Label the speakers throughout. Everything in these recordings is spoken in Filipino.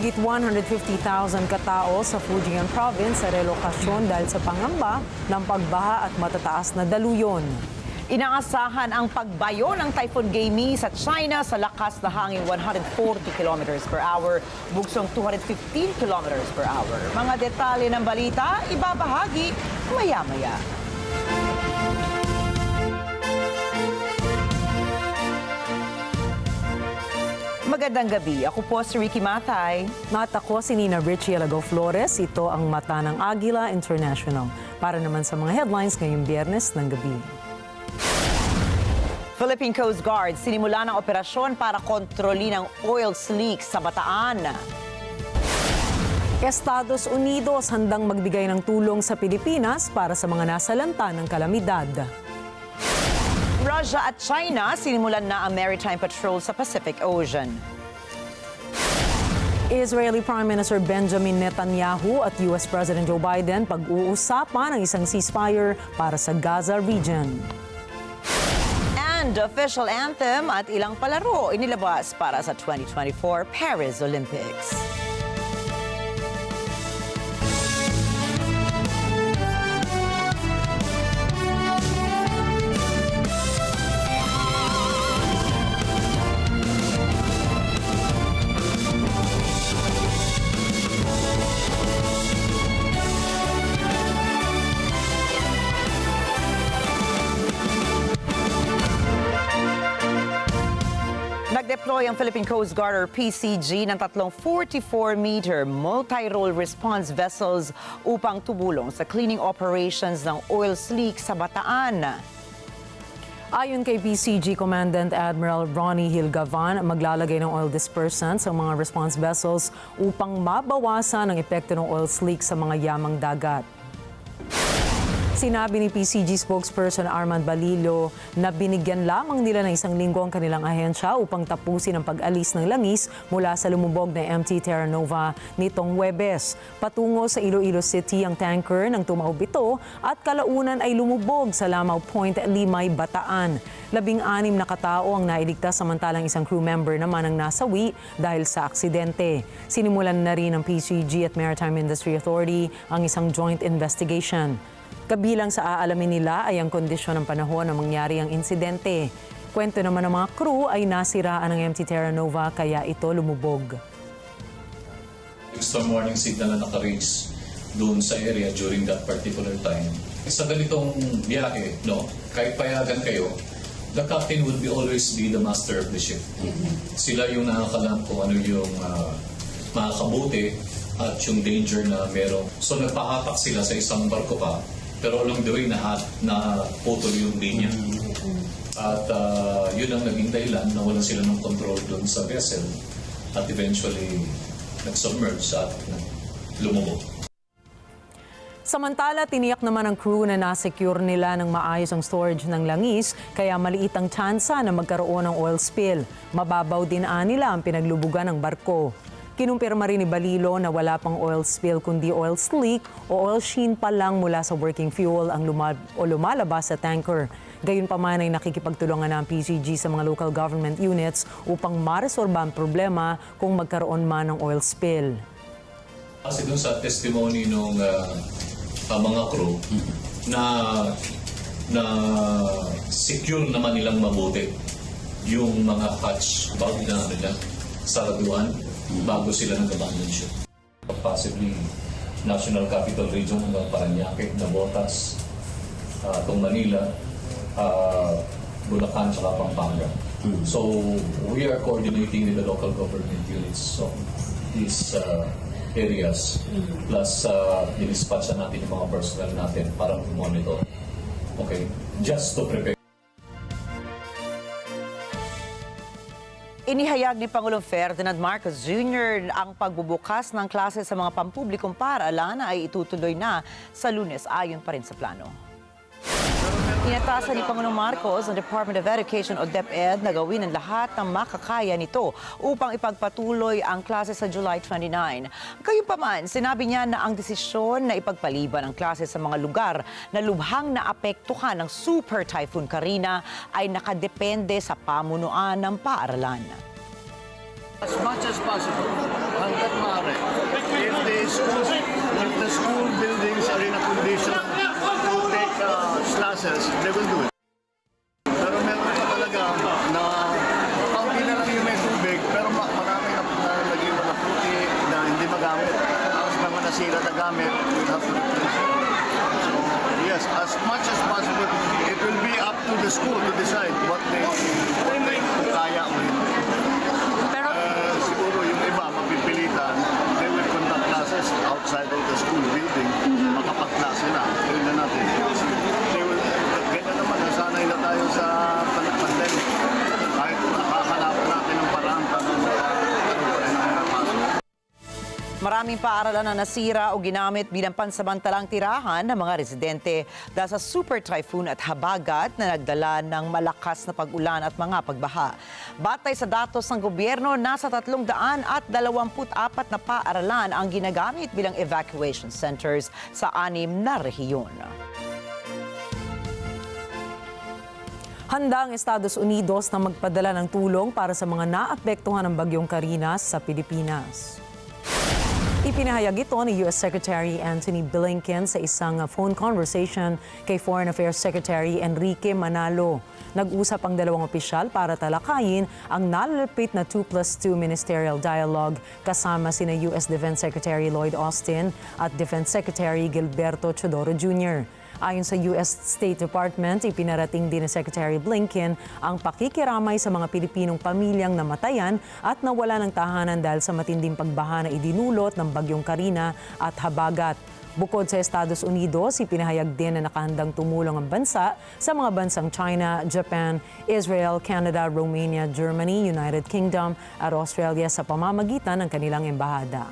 Speaker 1: Mahigit 150,000 katao sa Fujian province sa relokasyon dahil sa pangamba ng pagbaha at matataas na daluyon.
Speaker 2: Inaasahan ang pagbayo ng Typhoon Gaimi sa China sa lakas na hangin 140 kilometers per hour, bugsong 215 kilometers per hour. Mga detalye ng balita, ibabahagi maya-maya. Magandang gabi. Ako po si Ricky Matay.
Speaker 1: At ako si Nina Russhia-China. Ito ang mata ng Agila International. Para naman sa mga headlines ngayong Biyernes ng gabi.
Speaker 2: Philippine Coast Guard sinimula ng operasyon para kontrolin ang oil slick sa Bataan.
Speaker 1: Estados Unidos handang magbigay ng tulong sa Pilipinas para sa mga nasalanta ng kalamidad.
Speaker 2: Russia at China sinimulan na ang maritime patrol sa Pacific Ocean.
Speaker 1: Israeli Prime Minister Benjamin Netanyahu at US President Joe Biden pag-uusapan ng isang ceasefire para sa Gaza region.
Speaker 2: And official anthem at ilang palaro inilabas para sa 2024 Paris Olympics. Nag-deploy ang Philippine Coast Guard or PCG ng tatlong 44-meter multi-role response vessels upang tumulong sa cleaning operations ng oil slick sa Bataan.
Speaker 1: Ayon kay PCG Commandant Admiral Ronnie Hilgavan, maglalagay ng oil dispersant sa mga response vessels upang mabawasan ang epekto ng oil slick sa mga yamang dagat. Sinabi ni PCG spokesperson Armand Balilo na binigyan lamang nila ng isang linggo ang kanilang ahensya upang tapusin ang pag-alis ng langis mula sa lumubog na MT Terra Nova nitong Huwebes. Patungo sa Iloilo City ang tanker nang tumaob ito at kalaunan ay lumubog sa Lamao Point, Limay, Bataan. 16 na katao ang nailigtas samantalang isang crew member naman ang nasawi dahil sa aksidente. Sinimulan na rin ng PCG at Maritime Industry Authority ang isang joint investigation. Kabilang sa aalamin nila ay ang kondisyon ng panahon na mangyari ang insidente. Kwento naman ng mga crew ay nasiraan ng MT Terra Nova kaya ito lumubog.
Speaker 3: Extra warning signal na naka-raise doon sa area during that particular time. Sa ganitong biyahe, no, kahit payagan kayo, the captain would always be the master of the ship. Sila yung nakakalam kung ano yung makakabuti at yung danger na meron. So nagpahatak sila sa isang barko pa, pero along the way na putol yung linya. At yun ang naging dahilan na wala sila ng control doon sa vessel at eventually nag-submerge at lumubog.
Speaker 1: Samantala, tiniyak naman ng crew na nasecure nila ng maayos ang storage ng langis kaya maliit ang tsansa na magkaroon ng oil spill. Mababaw din nila ang pinaglubugan ng barko. Kinumpirma rin ni Balilo na wala pang oil spill kundi oil slick o oil sheen pa lang mula sa working fuel ang lumalabas sa tanker. Gayunpaman ay nakikipagtulungan ng PCG sa mga local government units upang maresolba ang problema kung magkaroon man ng oil spill.
Speaker 3: Kasi dun sa testimony ng mga crew na secure naman nilang mabuti yung mga hatch bag na saraduan bago sila nag-abandon ship. Possibly National Capital Region hanggang Paranaque, Navotas, itong Manila, Bulacan, saka Pampanga. So we are coordinating with the local government units of these areas. Plus, dinispatcha natin yung mga personnel natin para monitor. Okay? Just to prepare.
Speaker 2: Inihayag ni Pangulong Ferdinand Marcos Jr. ang pagbubukas ng klase sa mga pampublikong paaralan ay itutuloy na sa Lunes ayon pa rin sa plano. Inatasan ni Pangulong Marcos ang Department of Education o DepEd na gawin ang lahat ng makakaya nito upang ipagpatuloy ang klase sa July 29. Gayunpaman, sinabi niya na ang desisyon na ipagpaliban ang klase sa mga lugar na lubhang naapektuhan ng Super Typhoon Karina ay nakadepende sa pamunuan ng paaralan.
Speaker 4: As much as possible, hanggat maaari, if the school buildings are in a condition to take classes, they will do it. Pero meron pa talaga na kaunti na lang yung may tubig, pero marami na naging mga puti na hindi magamit. Tapos mga nasira na gamit, we'll have to replace it. So, yes, as much as possible, it will be up to the school to decide what they kaya o hindi. Siguro yung iba mapipilitan, they will conduct classes outside of the school building. Makapag-klase na. Yun na natin. Ganyan naman, nasanay na tayo sa pandemic. Kahit nakakalap natin ng parang tanong
Speaker 2: Maraming paaralan na nasira o ginamit bilang pansamantalang tirahan ng mga residente dahil sa super typhoon at habagat na nagdala ng malakas na pag-ulan at mga pagbaha. Batay sa datos ng gobyerno, nasa 324 na paaralan ang ginagamit bilang evacuation centers sa 6 na rehiyon.
Speaker 1: Handa ang Estados Unidos na magpadala ng tulong para sa mga naapektuhan ng bagyong Carina sa Pilipinas. Ipinahayag ito ni U.S. Secretary Anthony Blinken sa isang phone conversation kay Foreign Affairs Secretary Enrique Manalo. Nag-usap ang dalawang opisyal para talakayin ang nalalapit na 2+2 ministerial dialogue kasama sina U.S. Defense Secretary Lloyd Austin at Defense Secretary Gilberto Chodoro Jr. Ayon sa U.S. State Department, ipinarating din ni Secretary Blinken ang pakikiramay sa mga Pilipinong pamilyang namatayan at nawala ng tahanan dahil sa matinding pagbaha na idinulot ng bagyong Carina at habagat. Bukod sa Estados Unidos, ipinahayag din na nakahandang tumulong ang bansa sa mga bansang China, Japan, Israel, Canada, Romania, Germany, United Kingdom at Australia sa pamamagitan ng kanilang embahada.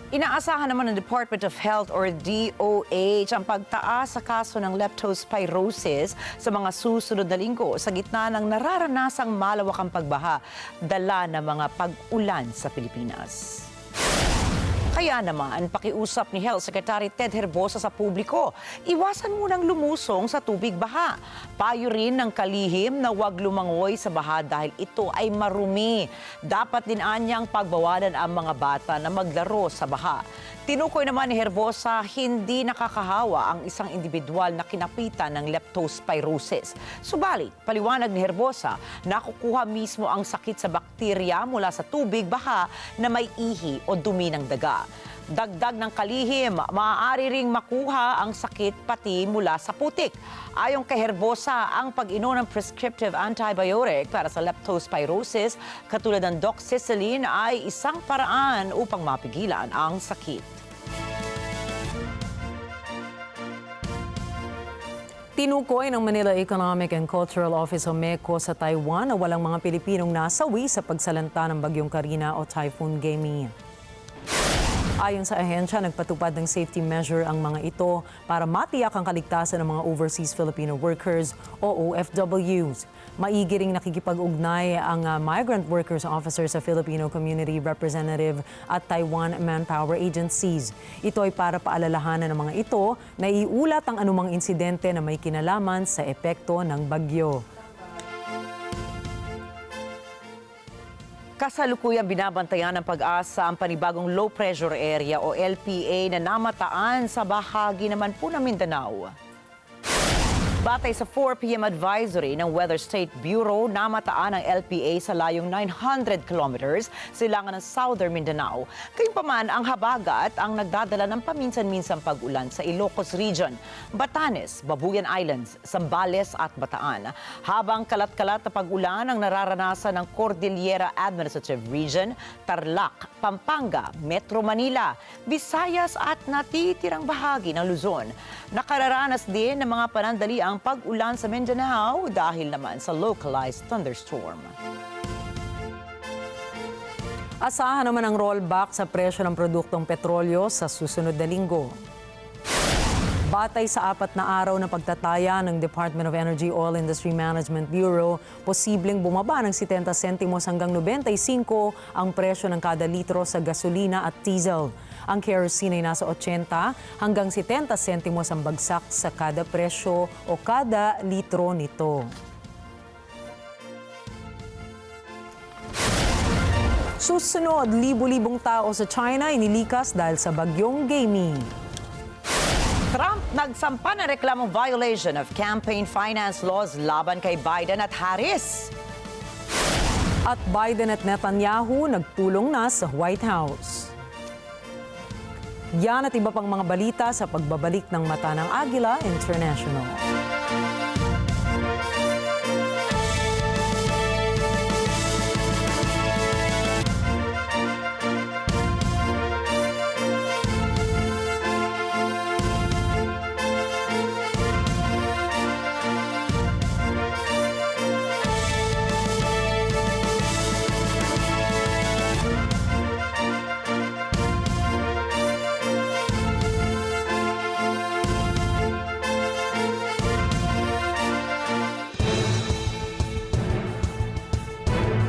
Speaker 2: Inaasahan naman ng Department of Health or DOH ang pagtaas sa kaso ng leptospirosis sa mga susunod na linggo sa gitna ng nararanasang malawakang pagbaha dala ng mga pag-ulan sa Pilipinas. Kaya naman, pakiusap ni Health Secretary Ted Herbosa sa publiko, iwasan munang lumusong sa tubig baha. Payo rin ng kalihim na huwag lumangoy sa baha dahil ito ay marumi. Dapat din anyang pagbawalan ang mga bata na maglaro sa baha. Tinukoy naman ni Herbosa, hindi nakakahawa ang isang individual na kinapitan ng leptospirosis. Subalit, paliwanag ni Herbosa, nakukuha mismo ang sakit sa bakterya mula sa tubig baha na may ihi o dumi ng daga. Dagdag ng kalihim, maaari ring makuha ang sakit pati mula sa putik. Ayon kay Herbosa, ang pag-inom ng prescriptive antibiotic para sa leptospirosis, katulad ng doxycycline, ay isang paraan upang mapigilan ang sakit.
Speaker 1: Tinukoy ng Manila Economic and Cultural Office o MECO sa Taiwan na walang mga Pilipinong nasawi sa pagsalanta ng bagyong Carina o Typhoon Gemi. Ayon sa ahensya, nagpatupad ng safety measure ang mga ito para matiyak ang kaligtasan ng mga overseas Filipino workers o OFWs. Maigi ring nakikipag-ugnay ang Migrant Workers Officer sa Filipino Community Representative at Taiwan Manpower Agencies. Ito ay para paalalahanan ng mga ito na iulat ang anumang insidente na may kinalaman sa epekto ng bagyo.
Speaker 2: Kasalukuyang binabantayan ng Pag-asa ang panibagong low pressure area o LPA na namataan sa bahagi naman po ng Mindanao. Batay sa 4 p.m. advisory ng Weather State Bureau, namataan ang LPA sa layong 900 kilometers silangan ng Southern Mindanao. Gayunpaman, ang habagat ang nagdadala ng paminsan-minsang pag-ulan sa Ilocos Region, Batanes, Babuyan Islands, Zambales at Bataan. Habang kalat-kalat na pag-ulan ang nararanasan ng Cordillera Administrative Region, Tarlac, Pampanga, Metro Manila, Visayas at natitirang bahagi ng Luzon. Nakararanas din ng mga panandali ang pag-ulan sa Mindanao dahil naman sa localized thunderstorm.
Speaker 1: Asahan naman ang rollback sa presyo ng produktong petrolyo sa susunod na linggo. Batay sa 4 na araw na pagtataya ng Department of Energy Oil Industry Management Bureau, posibleng bumaba ng 70 sentimos hanggang 95 ang presyo ng kada litro sa gasolina at diesel. Ang kerosene ay nasa 80 hanggang 70 sentimos ang bagsak sa kada presyo o kada litro nito. Susunod, libo-libong tao sa China inilikas dahil sa bagyong Gaming.
Speaker 2: Trump nagsampa ng reklamong violation of campaign finance laws laban kay Biden at Harris.
Speaker 1: At Biden at Netanyahu nagpulong na sa White House. Yan at iba pang mga balita sa pagbabalik ng Mata ng Agila International.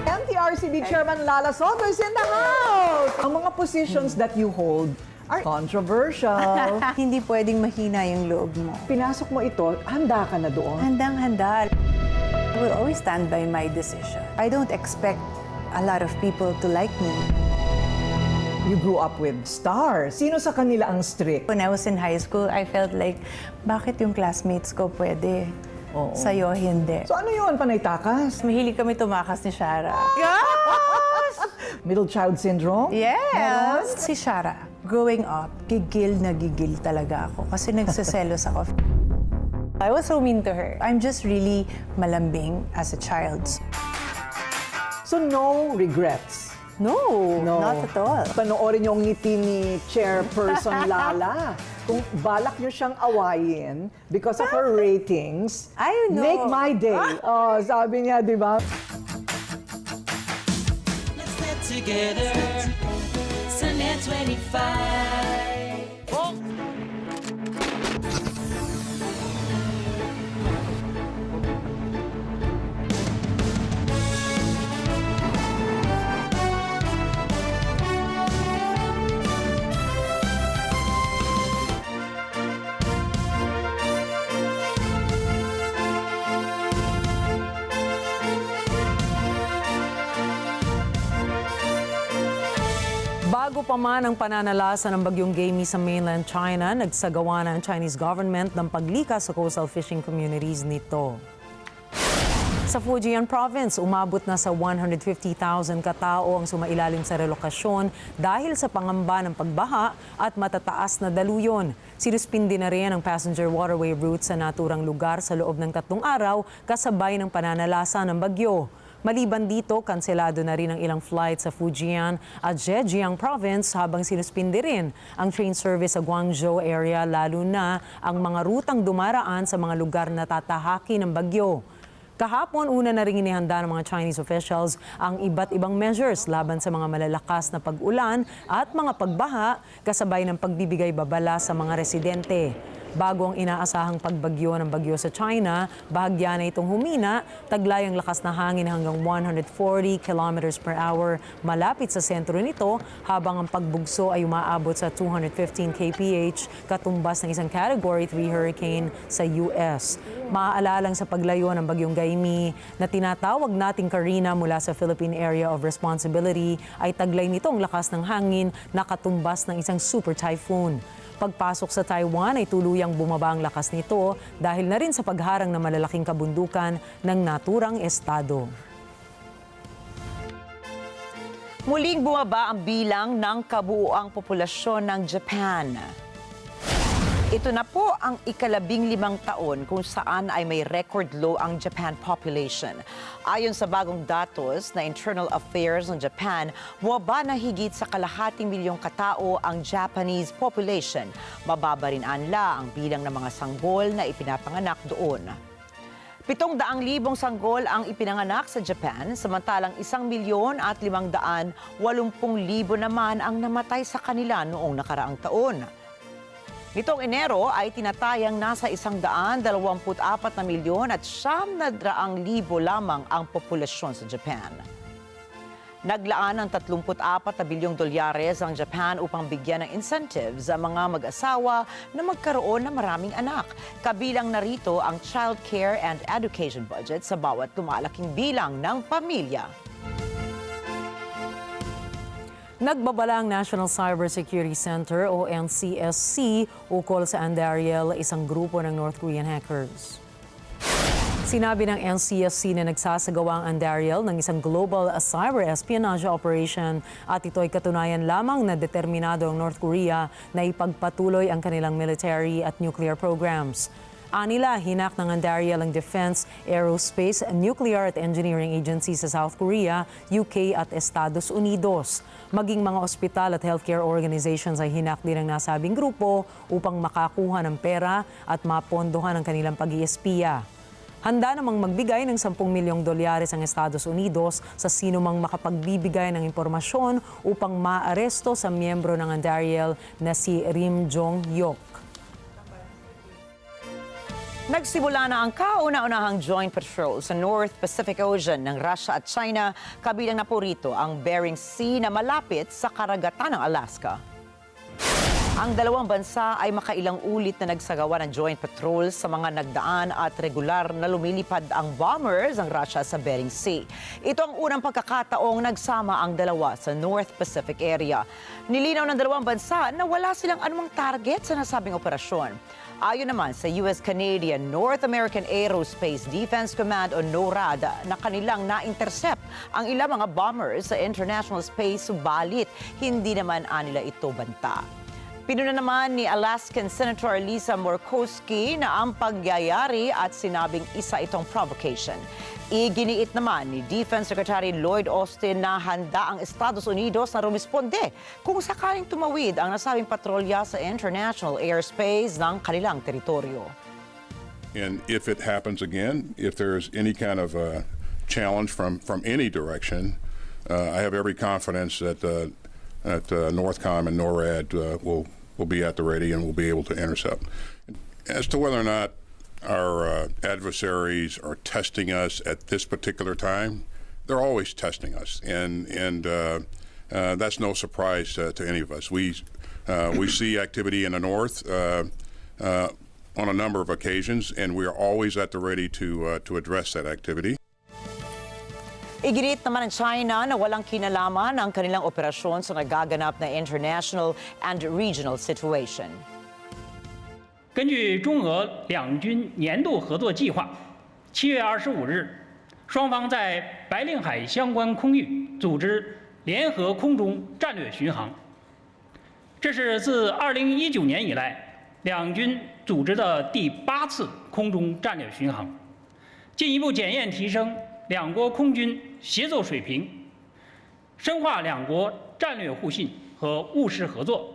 Speaker 5: MTRCB Chairman Lala Soto is in the house! Ang mga positions that you hold are controversial.
Speaker 6: Hindi pwedeng mahina yung loob mo.
Speaker 5: Pinasok mo ito, handa ka na doon.
Speaker 6: Handang-handa. I will always stand by my decision. I don't expect a lot of people to like me.
Speaker 5: You grew up with stars. Sino sa kanila ang strict?
Speaker 6: When I was in high school, I felt like, bakit yung classmates ko pwede?
Speaker 5: Oo.
Speaker 6: Sa'yo, hindi.
Speaker 5: So ano yun, panay takas?
Speaker 6: Mahilig kami tumakas ni Shara.
Speaker 5: Middle child syndrome?
Speaker 6: Yes! Si Shara, growing up, gigil na gigil talaga ako kasi nagsaselos ako. I was so mean to her. I'm just really malambing as a child.
Speaker 5: So no regrets?
Speaker 6: No, not at all.
Speaker 5: Panoorin niyo ang ngiti ni Chairperson Lala. Kung balak niyo siyang awayin because of her ratings,
Speaker 6: I know.
Speaker 5: make my day. Oh, sabi niya, di ba?
Speaker 7: Let's get together. Sunday 25.
Speaker 1: Bago pa man ang pananalasa ng bagyong Gamey sa mainland China, nagsagawa na ang Chinese government ng paglikas sa coastal fishing communities nito. Sa Fujian Province, umabot na sa 150,000 katao ang sumailalim sa relokasyon dahil sa pangamba ng pagbaha at matataas na daluyon. Sinuspindi na rin ang passenger waterway route sa naturang lugar sa loob ng 3 araw kasabay ng pananalasa ng bagyo. Maliban dito, kanselado na rin ang ilang flights sa Fujian at Zhejiang Province habang sinuspindi rin ang train service sa Guangzhou area lalo na ang mga rutang dumaraan sa mga lugar na tatahaki ng bagyo. Kahapon, una na rin inihanda ng mga Chinese officials ang iba't ibang measures laban sa mga malalakas na pag-ulan at mga pagbaha kasabay ng pagbibigay babala sa mga residente. Bago ang inaasahang pagbagyo ng bagyo sa China, bahagya na itong humina, taglay ang lakas na hangin hanggang 140 kilometers per hour malapit sa sentro nito habang ang pagbugso ay umaabot sa 215 kph katumbas ng isang Category 3 hurricane sa US. Maaalalang sa paglayo ng bagyong Gaimi na tinatawag nating Karina mula sa Philippine Area of Responsibility ay taglay nito ang lakas ng hangin na katumbas ng isang super typhoon. Pagpasok sa Taiwan ay tuluyang bumaba ang lakas nito dahil na rin sa pagharang ng malalaking kabundukan ng naturang estado.
Speaker 2: Muling bumaba ang bilang ng kabuuang populasyon ng Japan. Ito na po ang ika-15 taon kung saan ay may record low ang Japan population. Ayon sa bagong datos na Internal Affairs ng Japan, bumaba na higit sa 250,000 katao ang Japanese population. Mababa rin anla ang bilang ng mga sanggol na ipinapanganak doon. 700,000 sanggol ang ipinanganak sa Japan, samantalang 1,580,000 naman ang namatay sa kanila noong nakaraang taon. Nitong Enero ay tinatayang nasa 124 na milyon at 900,000 lamang ang populasyon sa Japan. Naglaan ng 34 na bilyong dolyares ang Japan upang bigyan ng incentives ang mga mag-asawa na magkaroon ng maraming anak. Kabilang narito ang child care and education budget sa bawat lumalaking bilang ng pamilya.
Speaker 1: Nagbabala ang National Cybersecurity Center o NCSC ukol sa Andariel, isang grupo ng North Korean hackers. Sinabi ng NCSC na nagsasagawa ang Andariel ng isang global cyber espionage operation at ito ay katunayan lamang na determinado ang North Korea na ipagpatuloy ang kanilang military at nuclear programs. Anila, hinak ng Andariel ang Defense, Aerospace, Nuclear at Engineering Agency sa South Korea, UK at Estados Unidos. Maging mga ospital at healthcare organizations ay hinak din ng nasabing grupo upang makakuha ng pera at mapondohan ang kanilang pag-iespiya. Handa namang magbigay ng 10 milyong dolyares ang Estados Unidos sa sino mang makapagbibigay ng impormasyon upang maaresto sa miyembro ng Andariel na si Rim Jong-yok.
Speaker 2: Nagsimula na ang kauna-unahang joint patrol sa North Pacific Ocean ng Russia at China, kabilang na po rito ang Bering Sea na malapit sa karagatan ng Alaska. Ang dalawang bansa ay makailang ulit na nagsagawa ng joint patrol sa mga nagdaan at regular na lumilipad ang bombers ng Russia sa Bering Sea. Ito ang unang pagkakataong nagsama ang dalawa sa North Pacific area. Nilinaw ng dalawang bansa na wala silang anumang target sa nasabing operasyon. Ayon naman sa US-Canadian North American Aerospace Defense Command o NORAD na kanilang na-intercept ang ilang mga bombers sa international space, subalit hindi naman anila ito banta. Pinuna naman ni Alaskan Senator Lisa Murkowski na ang pagyayari at sinabing isa itong provocation. Iginiit naman ni Defense Secretary Lloyd Austin na handa ang Estados Unidos na rumisponde kung sakaling tumawid ang nasabing patrolya sa international airspace ng kanilang teritoryo.
Speaker 8: And if it happens again, if there's any kind of challenge from any direction, I have every confidence that NORTHCOM and NORAD will be at the ready and will be able to intercept. As to whether or not our adversaries are testing us at this particular time, they're always testing us, and that's no surprise to any of us. We see activity in the north on a number of occasions, and we are always at the ready to address that activity.
Speaker 2: Iginiit naman ng China na walang kinalaman ang kanilang operasyon sa nagaganap na international and regional situation.
Speaker 9: 根据中俄两军年度合作计划，7月25日，双方在白令海相关空域组织联合空中战略巡航。这是自2019年以来两军组织的第8次空中战略巡航，进一步检验提升两国空军协作水平，深化两国战略互信和务实合作。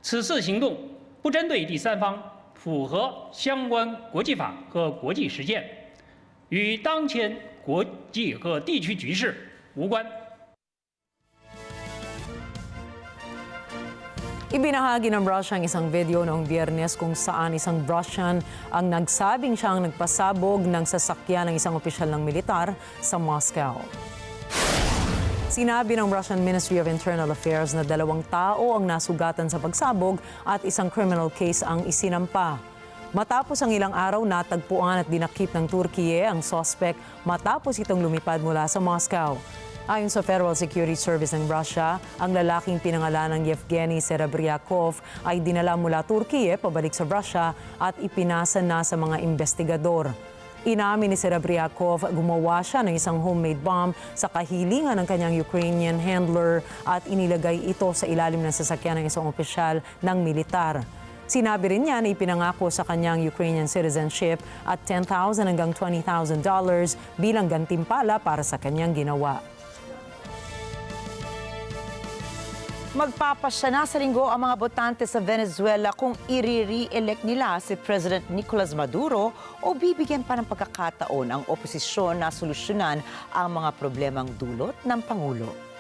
Speaker 9: 此次行动不针对第三方。 符合相关国际法和国际实践，与当前国际和地区局势无关。
Speaker 1: Ibinahagi ng Russia ang isang video noong Biyernes kung saan isang Russian ang nagsabing siyang nagpasabog ng sasakyan ng isang opisyal ng militar sa Moscow. Sinabi ng Russian Ministry of Internal Affairs na 2 tao ang nasugatan sa pagsabog at isang criminal case ang isinampa. Matapos ang ilang araw, natagpuan at dinakip ng Turkiye ang suspect matapos itong lumipad mula sa Moscow. Ayon sa Federal Security Service ng Russia, ang lalaking pinangalan ng Yevgeny Serebriakov ay dinala mula Turkiye pabalik sa Russia at ipinasa na sa mga investigador. Inamin ni Serebriakov, gumawa siya ng isang homemade bomb sa kahilingan ng kanyang Ukrainian handler at inilagay ito sa ilalim ng sasakyan ng isang opisyal ng militar. Sinabi rin niya na ipinangako sa kanyang Ukrainian citizenship at $10,000 hanggang $20,000 bilang gantimpala para sa kanyang ginawa.
Speaker 2: Magpapasya na sa linggo ang mga botante sa Venezuela kung i-re-elect nila si President Nicolas Maduro o bibigyan pa ng pagkakataon ang oposisyon na solusyonan ang mga problemang dulot ng Pangulo.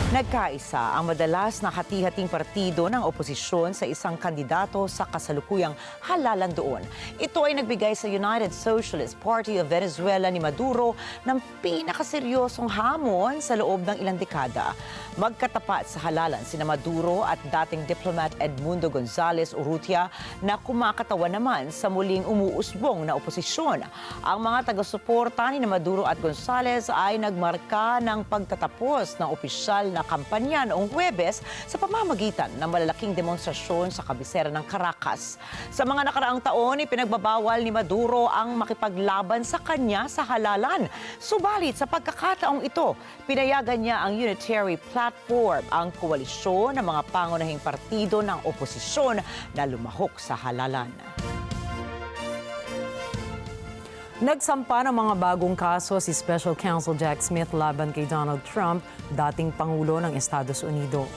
Speaker 2: Nagkaisa ang madalas na hati-hating partido ng oposisyon sa isang kandidato sa kasalukuyang halalan doon. Ito ay nagbigay sa United Socialist Party of Venezuela ni Maduro ng pinakaseryosong hamon sa loob ng ilang dekada. Magkatapat sa halalan sina Maduro at dating diplomat Edmundo Gonzales Urrutia na kumakatawan naman sa muling umuusbong na oposisyon. Ang mga taga-suporta ni Maduro at Gonzales ay nagmarka ng pagtatapos ng opisyal na na kampanya noong Huwebes sa pamamagitan ng malalaking demonstrasyon sa kabisera ng Caracas. Sa mga nakaraang taon, ipinagbabawal ni Maduro ang makipaglaban sa kanya sa halalan. Subalit sa pagkakataong ito, pinayagan niya ang Unitary Platform, ang koalisyon ng mga pangunahing partido ng oposisyon na lumahok sa halalan.
Speaker 1: Nagsampa ng mga bagong kaso si Special Counsel Jack Smith laban kay Donald Trump, dating Pangulo ng Estados Unidos.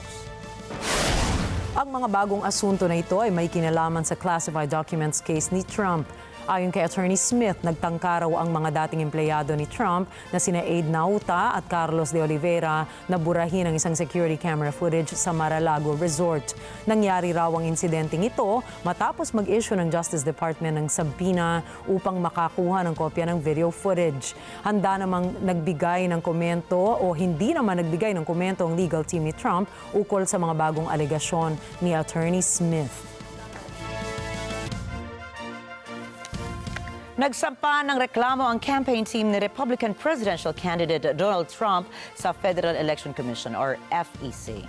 Speaker 1: Ang mga bagong asunto na ito ay may kinalaman sa classified documents case ni Trump. Ayon kay Attorney Smith, nagtangka raw ang mga dating empleyado ni Trump na sina Aide Nauta at Carlos de Oliveira na burahin ang isang security camera footage sa Mar-a-Lago Resort. Nangyari raw ang insidenteng ito matapos mag-issue ng Justice Department ng subpoena upang makakuha ng kopya ng video footage. Handa namang nagbigay ng komento o hindi naman nagbigay ng komento ang legal team ni Trump ukol sa mga bagong alegasyon ni Attorney Smith.
Speaker 2: Nagsampa ng reklamo ang campaign team ni Republican presidential candidate Donald Trump sa Federal Election Commission or FEC.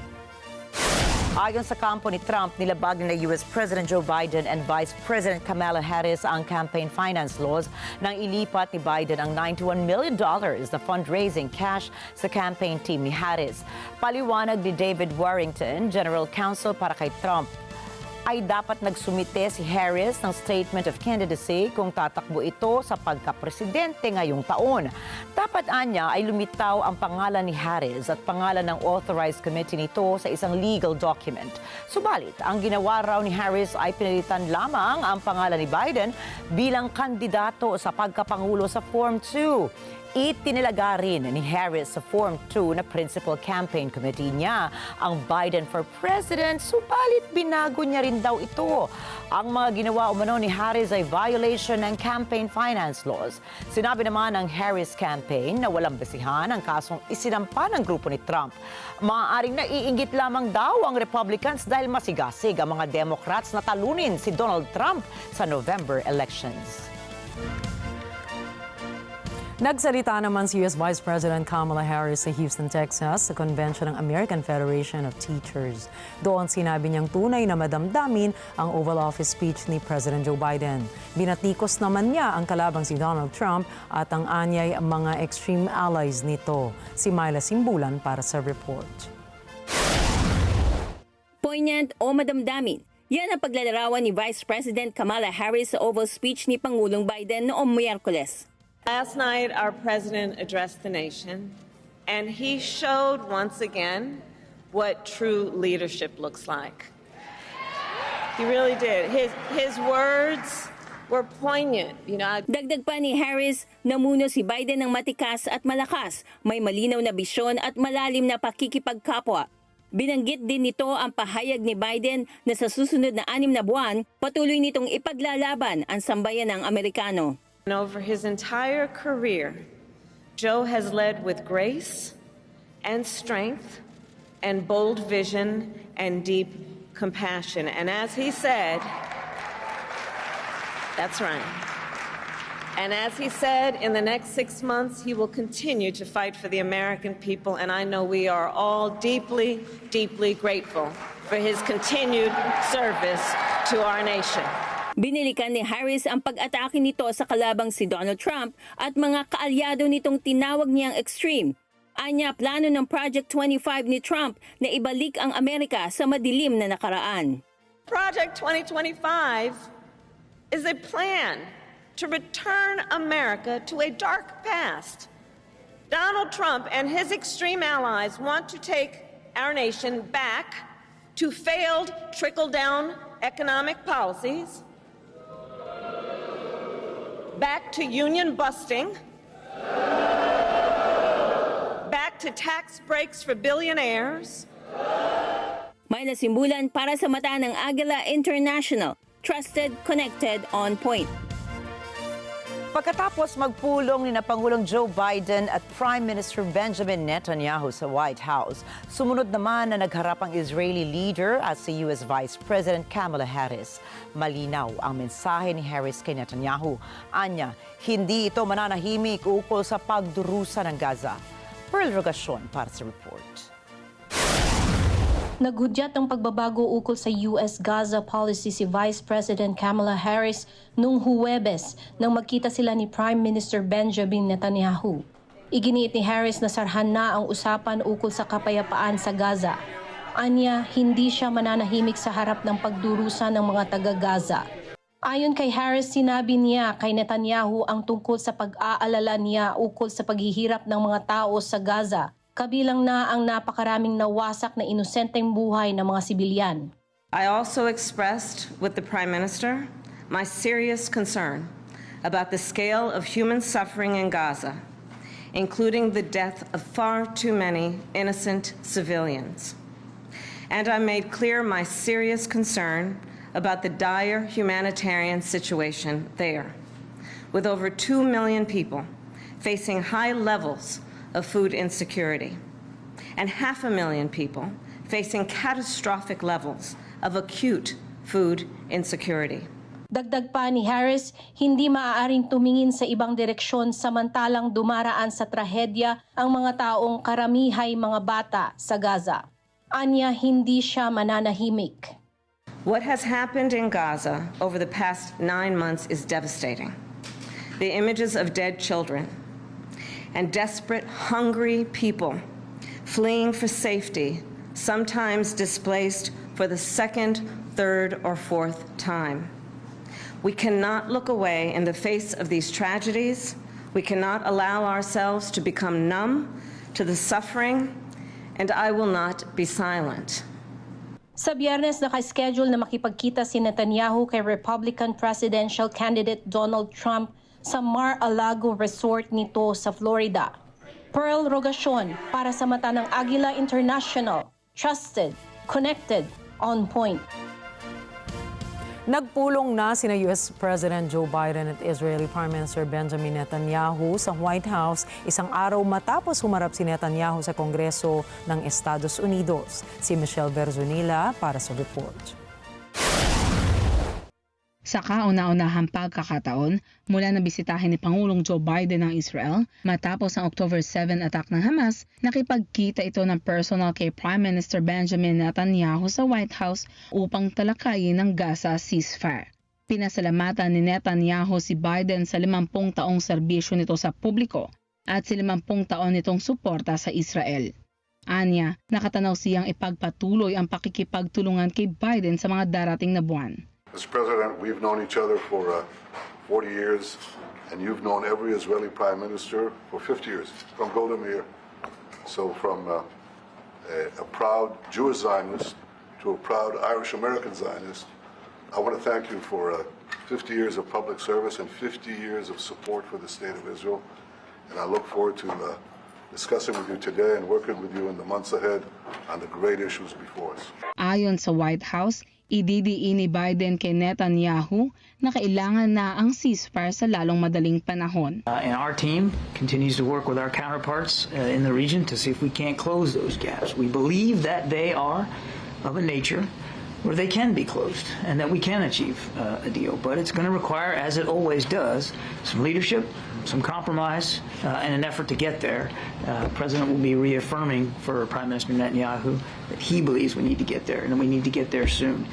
Speaker 2: Ayon sa kampo ni Trump, nilabag na US President Joe Biden and Vice President Kamala Harris ang campaign finance laws nang ilipat ni Biden ang $91 million na fundraising cash sa campaign team ni Harris. Paliwanag ni David Warrington, General Counsel para kay Trump, ay dapat nagsumite si Harris ng Statement of Candidacy kung tatakbo ito sa pagkapresidente ngayong taon. Dapat anya ay lumitaw ang pangalan ni Harris at pangalan ng authorized committee nito sa isang legal document. Subalit, ang ginawa raw ni Harris ay pinalitan lamang ang pangalan ni Biden bilang kandidato sa pagkapangulo sa Form 2. Itinilaga rin ni Harris sa Form 2 na principal campaign committee niya ang Biden for President, subalit binago niya rin daw ito. Ang mga ginawa umano ni Harris ay violation ng campaign finance laws. Sinabi naman ng Harris campaign na walang basihan ang kasong isinampa ng grupo ni Trump. Maaaring naiinggit lamang daw ang Republicans dahil masigasig ang mga Democrats na talunin si Donald Trump sa November elections.
Speaker 1: Nagsalita naman si US Vice President Kamala Harris sa Houston, Texas sa convention ng American Federation of Teachers. Doon sinabi niyang tunay na madamdamin ang Oval Office speech ni President Joe Biden. Binatikos naman niya ang kalabang si Donald Trump at ang anyay mga extreme allies nito. Si Myla Simbulan para sa report.
Speaker 10: Poignant o madamdamin. Yan ang paglalarawan ni Vice President Kamala Harris sa Oval speech ni Pangulong Biden noong Miyerkules.
Speaker 11: Last night, our president addressed the nation, and he showed once again what true leadership looks like. He really did. His words were poignant.
Speaker 10: Dagdag pa ni Harris, namuno si Biden ng matikas at malakas, may malinaw na bisyon at malalim na pakikipagkapwa. Binanggit din nito ang pahayag ni Biden na sa susunod na 6 na buwan, patuloy nitong ipaglalaban ang sambayan ng Amerikano.
Speaker 11: And over his entire career, Joe has led with grace and strength and bold vision and deep compassion. And as he said, that's right. And as he said, in the next 6 months, he will continue to fight for the American people. And I know we are all deeply, deeply grateful for his continued service to our nation.
Speaker 10: Binilikan ni Harris ang pag-atake nito sa kalabang si Donald Trump at mga kaalyado nitong tinawag niyang extreme. Anya, plano ng Project 25 ni Trump na ibalik ang Amerika sa madilim na nakaraan.
Speaker 11: Project 2025 is a plan to return America to a dark past. Donald Trump and his extreme allies want to take our nation back to failed trickle-down economic policies, back to union busting, back to tax breaks for billionaires.
Speaker 10: Myla Simbulan para sa mata ng Agila International. Trusted, connected, on point.
Speaker 2: Pagkatapos magpulong ni na Pangulong Joe Biden at Prime Minister Benjamin Netanyahu sa White House, sumunod naman na nagharap ang Israeli leader at si US Vice President Kamala Harris. Malinaw ang mensahe ni Harris kay Netanyahu. Anya, hindi ito mananahimik ukol sa pagdurusa ng Gaza. Pearl Rogasyon para sa report.
Speaker 12: Naghudyat ng pagbabago ukol sa US Gaza policy si Vice President Kamala Harris noong Huwebes nang magkita sila ni Prime Minister Benjamin Netanyahu. Iginiit ni Harris na sarhan na ang usapan ukol sa kapayapaan sa Gaza. Anya, hindi siya mananahimik sa harap ng pagdurusa ng mga taga-Gaza. Ayon kay Harris, sinabi niya kay Netanyahu ang tungkol sa pag-aalala niya ukol sa paghihirap ng mga tao sa Gaza, kabilang na ang napakaraming nawasak na inosenteng buhay ng mga sibilyan.
Speaker 11: I also expressed with the Prime Minister my serious concern about the scale of human suffering in Gaza, including the death of far too many innocent civilians. And I made clear my serious concern about the dire humanitarian situation there, with over 2 million people facing high levels of food insecurity, and 500,000 people facing catastrophic levels of acute food insecurity.
Speaker 12: Dagdag pa ni Harris, hindi maaaring tumingin sa ibang direksyon samantalang dumaraan sa trahedya ang mga taong karamihay mga bata sa Gaza. Anya, hindi siya mananahimik.
Speaker 11: What has happened in Gaza over the past 9 months is devastating. The images of dead children and desperate, hungry people fleeing for safety, sometimes displaced for the second, third, or fourth time. We cannot look away in the face of these tragedies. We cannot allow ourselves to become numb to the suffering, and I will not be silent.
Speaker 12: Sa Biyernes, naka-schedule na makipagkita si Netanyahu kay Republican presidential candidate Donald Trump sa Mar-a-Lago Resort nito sa Florida. Pearl Rogacion para sa mata ng Agila International. Trusted, connected, on point.
Speaker 1: Nagpulong na sina US President Joe Biden at Israeli Prime Minister Benjamin Netanyahu sa White House isang araw matapos humarap si Netanyahu sa Kongreso ng Estados Unidos. Si Michelle Verzonila para sa report.
Speaker 13: Sa kauna-unahang pagkakataon, mula na bisitahin ni Pangulong Joe Biden ang Israel matapos ang October 7 attack ng Hamas, nakipagkita ito ng personal kay Prime Minister Benjamin Netanyahu sa White House upang talakayin ang Gaza ceasefire. Pinasalamatan ni Netanyahu si Biden sa 50 taong serbisyo nito sa publiko at sa 50 taon nitong suporta sa Israel. Anya, nakatanaw siyang ipagpatuloy ang pakikipagtulungan kay Biden sa mga darating na buwan.
Speaker 4: Mr. President, we've known each other for 40 years, and you've known every Israeli Prime Minister for 50 years, from Golda Meir. So from a proud Jewish Zionist to a proud Irish-American Zionist, I want to thank you for 50 years of public service and 50 years of support for the State of Israel. And I look forward to discussing with you today and working with you in the months ahead on the great issues before us.
Speaker 13: Ayon sa White House, ididiin ni Biden kay Netanyahu na kailangan na ang ceasefire sa lalong madaling panahon.
Speaker 14: And our team continues to work with our counterparts in the region to see if we can't close those gaps. We believe that they are of a nature where they can be closed and that we can achieve a deal. But it's going to require, as it always does, some leadership, some compromise, and an effort to get there. The President will be reaffirming for Prime Minister Netanyahu that he believes we need to get there and that we need to get there soon.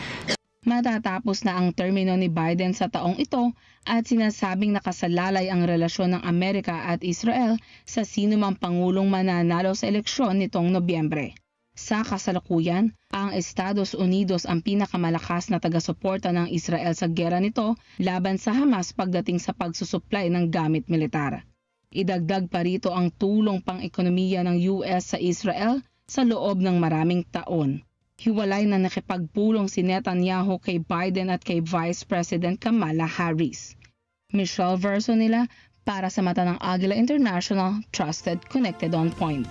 Speaker 13: Matatapos na ang termino ni Biden sa taong ito at sinasabing nakasalalay ang relasyon ng Amerika at Israel sa sino mang pangulong mananalo sa eleksyon nitong Nobyembre. Sa kasalukuyan, ang Estados Unidos ang pinakamalakas na taga-suporta ng Israel sa gera nito laban sa Hamas pagdating sa pagsusupply ng gamit militar. Idagdag pa rito ang tulong pang-ekonomiya ng US sa Israel sa loob ng maraming taon. Hiwalay na nakipagpulong si Netanyahu kay Biden at kay Vice President Kamala Harris. Michelle Verzonila para sa mata ng Agila International, Trusted, Connected, on point.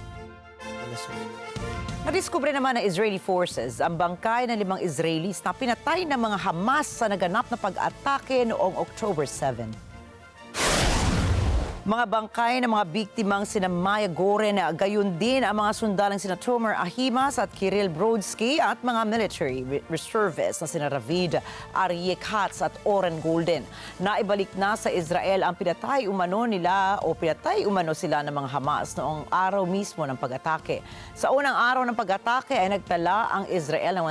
Speaker 2: Nadiskubre naman ng Israeli forces ang bangkay ng 5 Israelis na pinatay ng mga Hamas sa naganap na pag-atake noong October 7. Mga bangkay ng mga biktimang sina Maya Goren, gayon din ang mga sundalang sina Tomer Ahimas at Kirill Brodsky at mga military reservists na sina Ravid Aryekats at Oren Golden. Naibalik na sa Israel ang pinatay umano sila ng mga Hamas noong araw mismo ng pag-atake. Sa unang araw ng pag-atake ay nagtala ang Israel ng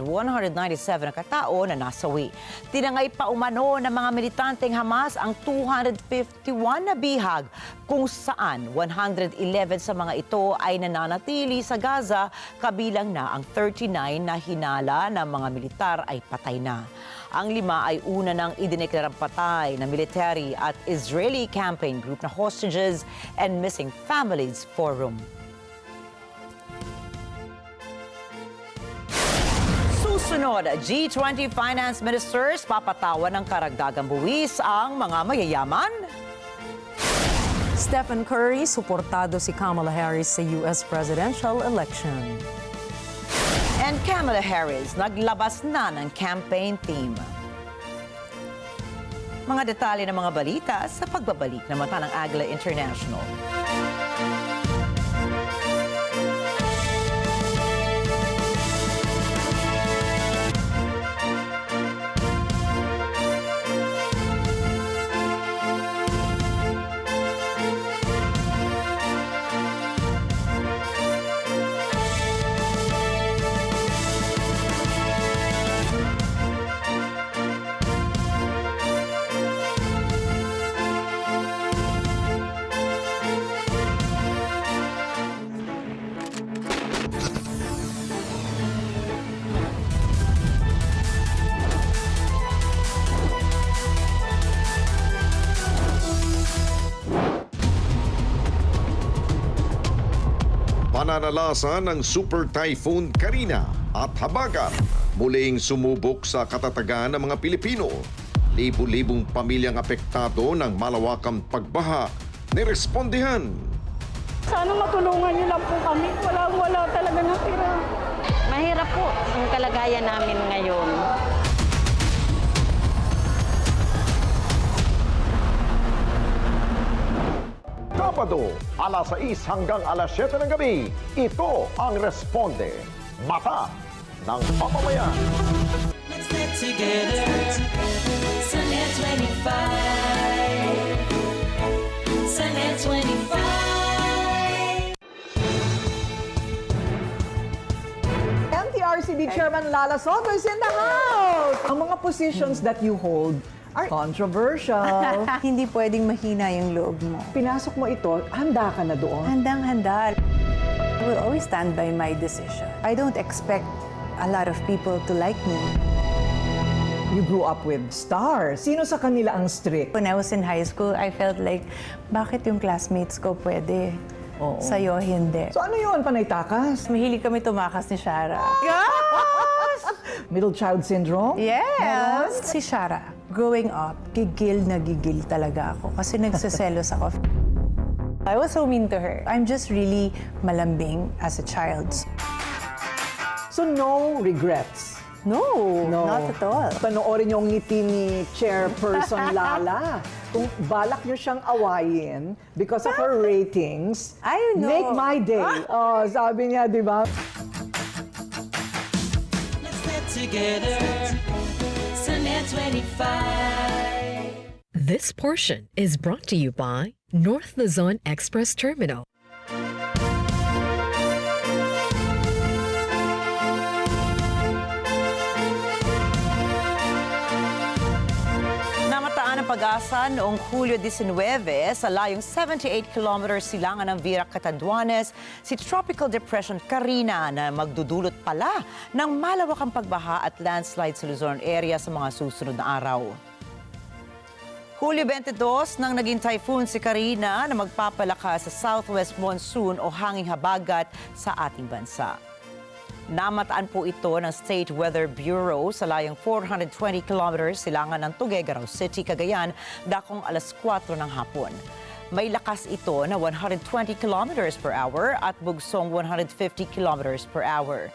Speaker 2: 1,197 na katao na nasawi. Tinangay pa umano ng mga militanteng Hamas ang 251 na bihag kung saan 111 sa mga ito ay nananatili sa Gaza, kabilang na ang 39 na hinala ng mga militar ay patay na. Ang 5 ay una nang idineklarang patay na military at Israeli campaign group na Hostages and Missing Families Forum. Susunod, G20 finance ministers papatawan ng karagdagang buwis ang mga mayayaman.
Speaker 1: Stephen Curry, suportado si Kamala Harris sa US presidential election.
Speaker 2: And Kamala Harris, naglabas na ng campaign theme. Mga detalye ng mga balita sa pagbabalik ng Mata ng Agila International.
Speaker 15: Pananalasa ng Super Typhoon Karina at Habagat muling sumubok sa katatagan ng mga Pilipino. Libu-libong pamilyang apektado ng malawakang pagbaha nirespondihan.
Speaker 16: Sana matulungan niyo lang po kami. Wala talaga natira.
Speaker 17: Mahirap po ang kalagayan namin ngayon.
Speaker 18: Sabado, alas 6 hanggang alas 7 ng gabi, ito ang Responde, Mata ng Mamamayan.
Speaker 7: Let's get together. Sunday 25. Sunday 25.
Speaker 5: MTRCB Chairman Lala Soto is in the house! Ang mga positions that you hold are controversial.
Speaker 6: Hindi pwedeng mahina yung loob mo.
Speaker 5: Pinasok mo ito, handa ka na doon.
Speaker 6: Handang-handa. I will always stand by my decision. I don't expect a lot of people to like me.
Speaker 5: You grew up with stars. Sino sa kanila ang strict?
Speaker 6: When I was in high school, I felt like, bakit yung classmates ko pwede?
Speaker 5: Oo.
Speaker 6: Sa'yo, hindi.
Speaker 5: So ano yun, panay takas?
Speaker 6: Mahilig kami tumakas ni Shara.
Speaker 5: Middle child syndrome?
Speaker 6: Yes! Si Shara, growing up, gigil talaga ako kasi nagseselos ako. I was so mean to her. I'm just really malambing as a child.
Speaker 5: So no regrets?
Speaker 6: No, not at all.
Speaker 5: Panoorin niyo ang ngiti ni Chairperson Lala. Kung balak niyo siyang awayin because of her ratings,
Speaker 6: I know.
Speaker 5: make my day. Oh, sabi niya, di ba?
Speaker 7: Let's get together. Sunday 25.
Speaker 19: This portion is brought to you by North Luzon Express Terminal.
Speaker 2: Namataan ang pag-asa noong Hulyo 19 sa layong 78 kilometers silangan ng Virac, Catanduanes, si Tropical Depression Karina na magdudulot pala ng malawakang pagbaha at landslide sa Luzon area sa mga susunod na araw. Hulyo 22 nang naging typhoon si Karina na magpapalakas sa southwest monsoon o hanging habagat sa ating bansa. Namataan po ito ng State Weather Bureau sa layong 420 kilometers silangan ng Tuguegarao City, Cagayan, dakong alas 4 ng hapon. May lakas ito na 120 kilometers per hour at bugsong 150 kilometers per hour.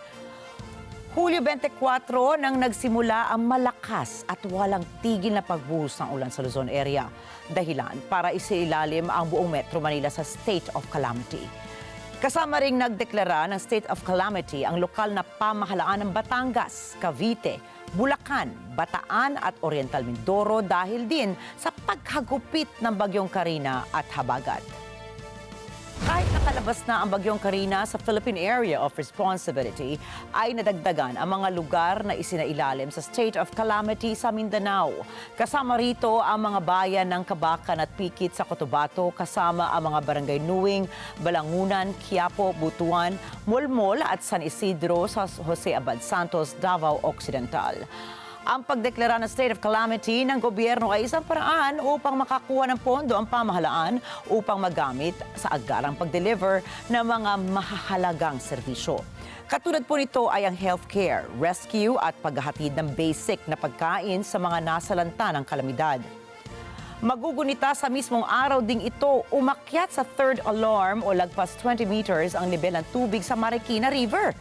Speaker 2: Hulyo 24 nang nagsimula ang malakas at walang tigil na pagbuhos ng ulan sa Luzon area. Dahilan para isilalim ang buong Metro Manila sa state of calamity. Kasama ring nagdeklara ng state of calamity ang lokal na pamahalaan ng Batangas, Cavite, Bulacan, Bataan at Oriental Mindoro dahil din sa paghagupit ng Bagyong Karina at Habagat. Kahit nakalabas na ang Bagyong Karina sa Philippine Area of Responsibility, ay nadagdagan ang mga lugar na isinailalim sa state of calamity sa Mindanao. Kasama rito ang mga bayan ng Kabakan at Pikit sa Cotabato, kasama ang mga barangay Nuwing, Balangunan, Quiapo, Butuan, Molmol at San Isidro sa Jose Abad Santos, Davao Occidental. Ang pagdeklara ng state of calamity ng gobyerno ay isang paraan upang makakuha ng pondo ang pamahalaan upang magamit sa agarang pag-deliver ng mga mahahalagang serbisyo. Katulad po nito ay ang healthcare, rescue at paghahatid ng basic na pagkain sa mga nasalanta ng kalamidad. Magugunita sa mismong araw ding ito, umakyat sa third alarm o lagpas 20 meters ang level ng tubig sa Marikina River.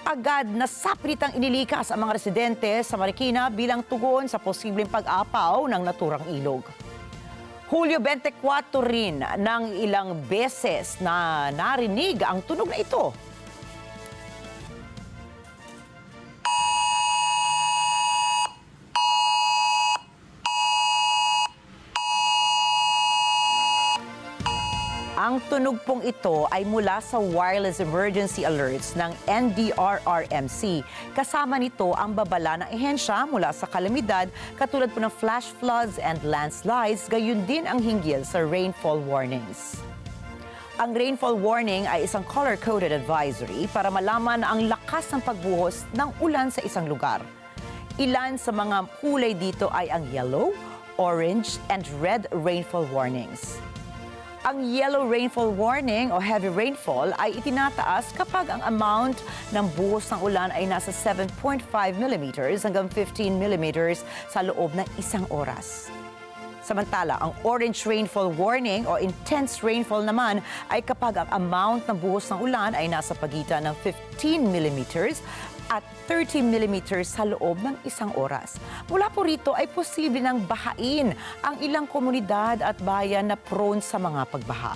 Speaker 2: Agad na sapilitang inilikas ang mga residente sa Marikina bilang tugon sa posibleng pag-apaw ng naturang ilog. Hulyo 24 rin ng ilang beses na narinig ang tunog na ito. Ang tunog pong ito ay mula sa wireless emergency alerts ng NDRRMC. Kasama nito ang babala ng ehensya mula sa kalamidad katulad po ng flash floods and landslides, gayon din ang hinggil sa rainfall warnings. Ang rainfall warning ay isang color-coded advisory para malaman ang lakas ng pagbuhos ng ulan sa isang lugar. Ilan sa mga kulay dito ay ang yellow, orange, and red rainfall warnings. Ang yellow rainfall warning o heavy rainfall ay itinataas kapag ang amount ng buhos ng ulan ay nasa 7.5 millimeters hanggang 15 millimeters sa loob ng isang oras. Samantala, ang orange rainfall warning o intense rainfall naman ay kapag ang amount ng buhos ng ulan ay nasa pagitan ng 15 millimeters at 30 millimeters sa loob ng isang oras. Mula po rito ay posible nang bahain ang ilang komunidad at bayan na prone sa mga pagbaha.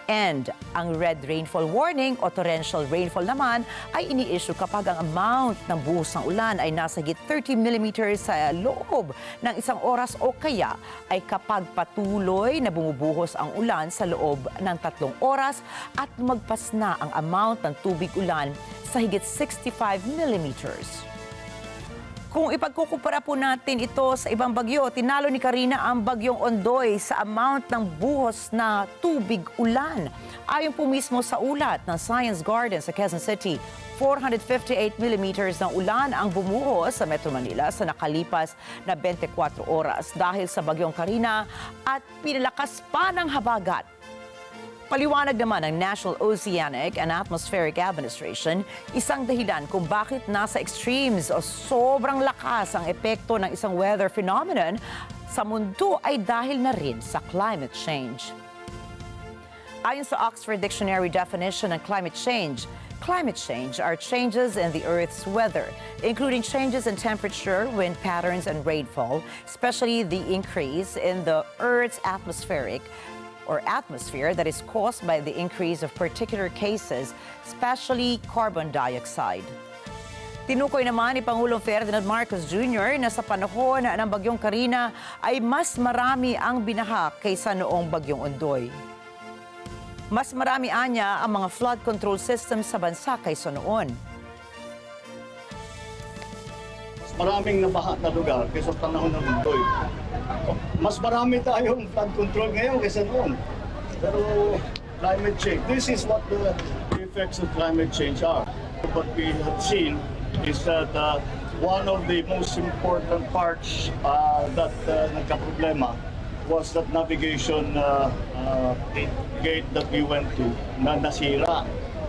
Speaker 2: And ang red rainfall warning o torrential rainfall naman ay ini-issue kapag ang amount ng buhos ng ulan ay nasa higit 30 millimeters sa loob ng isang oras o kaya ay kapag patuloy na bumubuhos ang ulan sa loob ng 3 oras at lumagpas na ang amount ng tubig ulan sa higit 65 millimeters. Kung ipagkukumpara po natin ito sa ibang bagyo, tinalo ni Karina ang bagyong Ondoy sa amount ng buhos na tubig ulan. Ayon po mismo sa ulat ng Science Garden sa Quezon City, 458 millimeters ng ulan ang bumuhos sa Metro Manila sa nakalipas na 24 oras dahil sa bagyong Karina at pinalakas pa ng habagat. Paliwanag naman ng National Oceanic and Atmospheric Administration, isang dahilan kung bakit nasa extremes o sobrang lakas ang epekto ng isang weather phenomenon sa mundo ay dahil na rin sa climate change. Ayon sa Oxford Dictionary definition ng climate change are changes in the Earth's weather, including changes in temperature, wind patterns, and rainfall, especially the increase in the Earth's atmosphere that is caused by the increase of particular cases, especially carbon dioxide. Tinukoy naman ni Pangulong Ferdinand Marcos Jr. na sa panahon ng Bagyong Karina ay mas marami ang binaha kaysa noong Bagyong Ondoy. Mas marami anya ang mga flood control system sa bansa kaysa noon.
Speaker 4: Maraming nabaha na lugar kaysa panahon ng Ondoy. Mas marami tayong flood control ngayon kaysa noon. Pero climate change, this is what the effects of climate change are. What we have seen is that one of the most important parts that nagka-problema was that navigation gate that we went to na nasira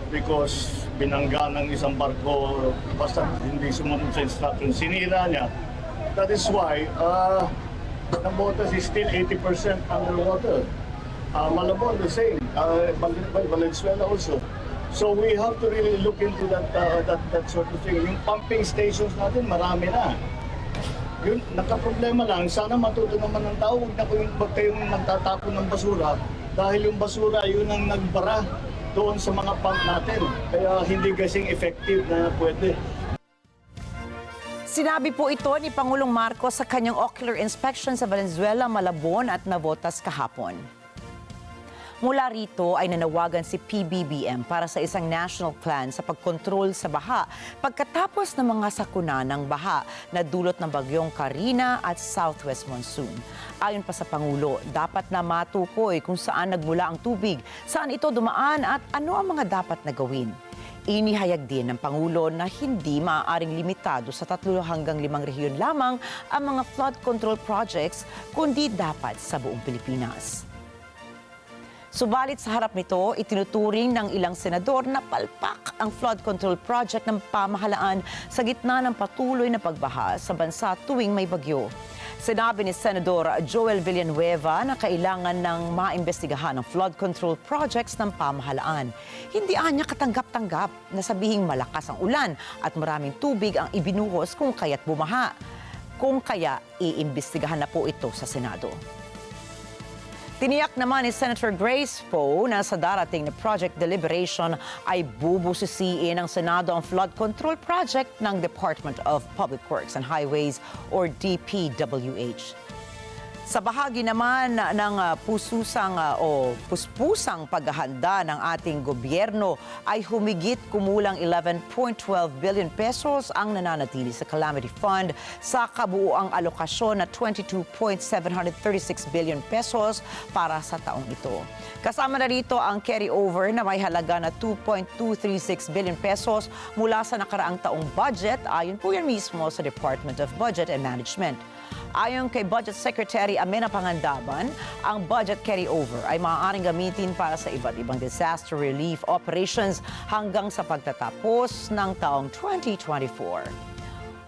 Speaker 4: because binangga ng isang barko basta hindi sumunod sa instruction. Sinira niya. That is why the Botas is still 80% underwater. Malabon, the same. Valenzuela also. So we have to really look into that sort of thing. Yung pumping stations natin, marami na. Yun, nagka-problema lang. Sana matuto naman ng tao, huwag kayong magtatapon ng basura dahil yung basura yun ang nagbara doon sa mga pump natin. Kaya hindi kasing effective na pwede.
Speaker 2: Sinabi po ito ni Pangulong Marcos sa kanyang ocular inspection sa Valenzuela, Malabon at Navotas kahapon. Mula rito ay nanawagan si PBBM para sa isang national plan sa pagkontrol sa baha pagkatapos ng mga sakuna ng baha na dulot ng bagyong Karina at southwest monsoon. Ayon pa sa Pangulo, dapat na matukoy kung saan nagmula ang tubig, saan ito dumaan at ano ang mga dapat na gawin. Inihayag din ng Pangulo na hindi maaaring limitado sa 3 hanggang 5 rehiyon lamang ang mga flood control projects, kundi dapat sa buong Pilipinas. Subalit sa harap nito, itinuturing ng ilang senador na palpak ang flood control project ng pamahalaan sa gitna ng patuloy na pagbaha sa bansa tuwing may bagyo. Sinabi ni Senador Joel Villanueva na kailangan ng maimbestigahan ang flood control projects ng pamahalaan. Hindi anya katanggap-tanggap na sabihing malakas ang ulan at maraming tubig ang ibinuhos kung kaya't bumaha. Kung kaya, iimbestigahan na po ito sa Senado. Tiniyak naman ni Senator Grace Poe na sa darating na project deliberation ay bubusisiin ng Senado ang flood control project ng Department of Public Works and Highways or DPWH. Sa bahagi naman ng puspusang paghahanda ng ating gobyerno ay humigit kumulang 11.12 billion pesos ang nananatili sa Calamity Fund sa kabuuang alokasyon na 22.736 billion pesos para sa taong ito. Kasama na rito ang carryover na may halaga na 2.236 billion pesos mula sa nakaraang taong budget, ayon po yan mismo sa Department of Budget and Management. Ayon kay Budget Secretary Amena Pangandaban, ang budget carryover ay maaaring gamitin para sa iba't ibang disaster relief operations hanggang sa pagtatapos ng taong 2024.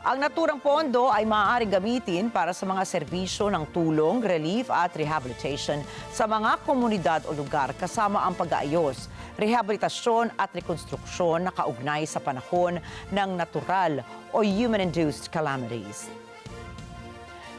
Speaker 2: Ang naturang pondo ay maaaring gamitin para sa mga serbisyo ng tulong, relief at rehabilitation sa mga komunidad o lugar kasama ang pag-aayos, rehabilitasyon at rekonstruksyon na kaugnay sa panahon ng natural o human-induced calamities.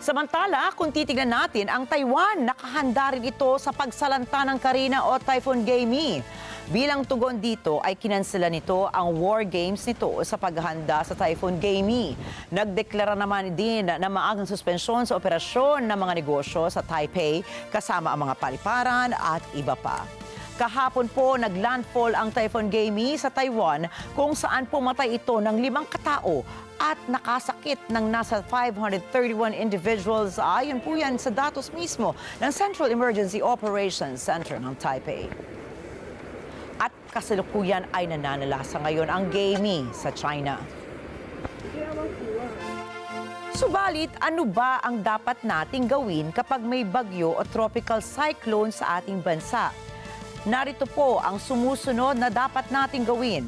Speaker 2: Samantala, kung titignan natin, ang Taiwan, nakahanda rin ito sa pagsalanta ng Karina o Typhoon Gaimi. Bilang tugon dito ay kinansela nito ang war games nito sa paghahanda sa Typhoon Gaimi. Nagdeklara naman din na maagang suspensyon sa operasyon ng mga negosyo sa Taipei kasama ang mga paliparan at iba pa. Kahapon po naglandfall ang Typhoon Gaimi sa Taiwan kung saan pumatay ito ng 5 katao at nakasakit ng nasa 531 individuals. Ayon po yan sa datos mismo ng Central Emergency Operations Center ng Taipei. At kasalukuyan ay nananalasa ngayon ang Gaimi sa China. Subalit, ano ba ang dapat nating gawin kapag may bagyo o tropical cyclone sa ating bansa? Narito po ang sumusunod na dapat nating gawin.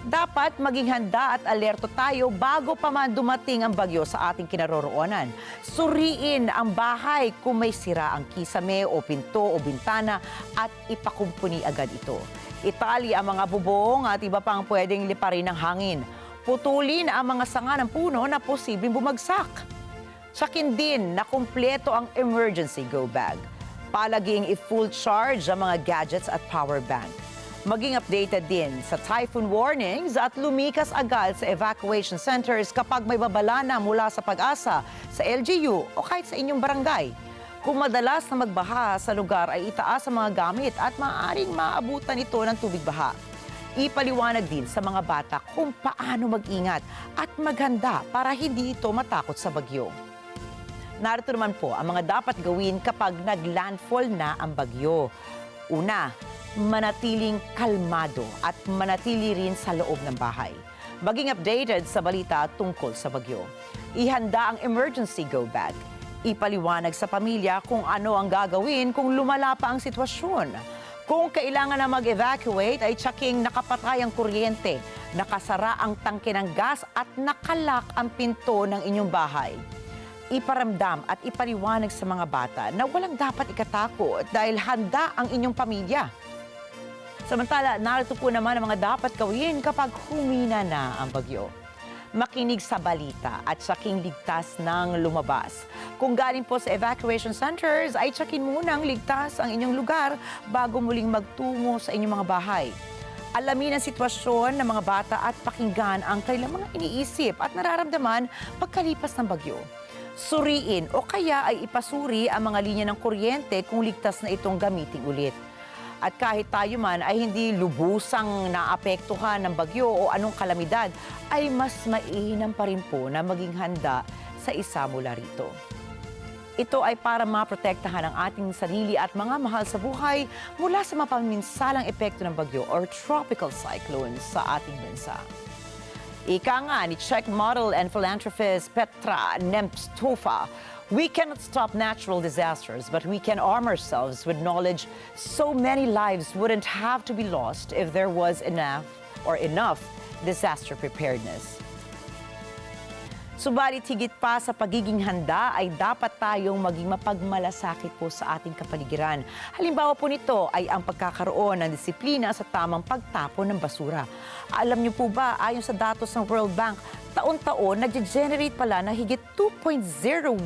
Speaker 2: Dapat maging handa at alerto tayo bago pa man dumating ang bagyo sa ating kinaroroonan. Suriin ang bahay kung may sira ang kisame o pinto o bintana at ipakumpuni agad ito. Itali ang mga bubong at iba pang pwedeng liparin ng hangin. Putulin ang mga sanga ng puno na posibleng bumagsak. Tsakin din na kumpleto ang emergency go bag. Palaging i-full charge ang mga gadgets at power bank. Maging updated din sa typhoon warnings at lumikas agad sa evacuation centers kapag may babala na mula sa Pag-asa, sa LGU o kahit sa inyong barangay. Kung madalas na magbaha sa lugar ay itaas ang mga gamit at maaaring maabutan ito ng tubig baha. Ipaliwanag din sa mga bata kung paano mag-ingat at maghanda para hindi ito matakot sa bagyo. Narito naman po ang mga dapat gawin kapag naglandfall na ang bagyo. Una, manatiling kalmado at manatili rin sa loob ng bahay. Maging updated sa balita tungkol sa bagyo. Ihanda ang emergency go bag. Ipaliwanag sa pamilya kung ano ang gagawin kung lumala pa ang sitwasyon. Kung kailangan na mag-evacuate ay tsaking nakapatay ang kuryente, nakasara ang tangke ng gas at nakalak ang pinto ng inyong bahay. Iparamdam at ipaliwanag sa mga bata na walang dapat ikatakot dahil handa ang inyong pamilya. Samantala, narito po naman ang mga dapat gawin kapag humina na ang bagyo. Makinig sa balita at saking ligtas ng lumabas. Kung galing po sa evacuation centers, ay tsakin munang ligtas ang inyong lugar bago muling magtungo sa inyong mga bahay. Alamin ang sitwasyon ng mga bata at pakinggan ang kanilang mga iniisip at nararamdaman pagkalipas ng bagyo. Suriin o kaya ay ipasuri ang mga linya ng kuryente kung ligtas na itong gamitin ulit. At kahit tayo man ay hindi lubusang naapektuhan ng bagyo o anong kalamidad, ay mas mainam pa rin po na maging handa sa isa mula rito. Ito ay para maprotektahan ang ating sarili at mga mahal sa buhay mula sa mapaminsalang epekto ng bagyo or tropical cyclones sa ating bansa. Ika nga ni Czech model and philanthropist Petra Nemstova, we cannot stop natural disasters, but we can arm ourselves with knowledge so many lives wouldn't have to be lost if there was enough disaster preparedness. Subalit higit pa sa pagiging handa ay dapat tayong maging mapagmalasakit po sa ating kapaligiran. Halimbawa po nito ay ang pagkakaroon ng disiplina sa tamang pagtapon ng basura. Alam niyo po ba, ayon sa datos ng World Bank, taon-taon nag-generate pala na higit 2.01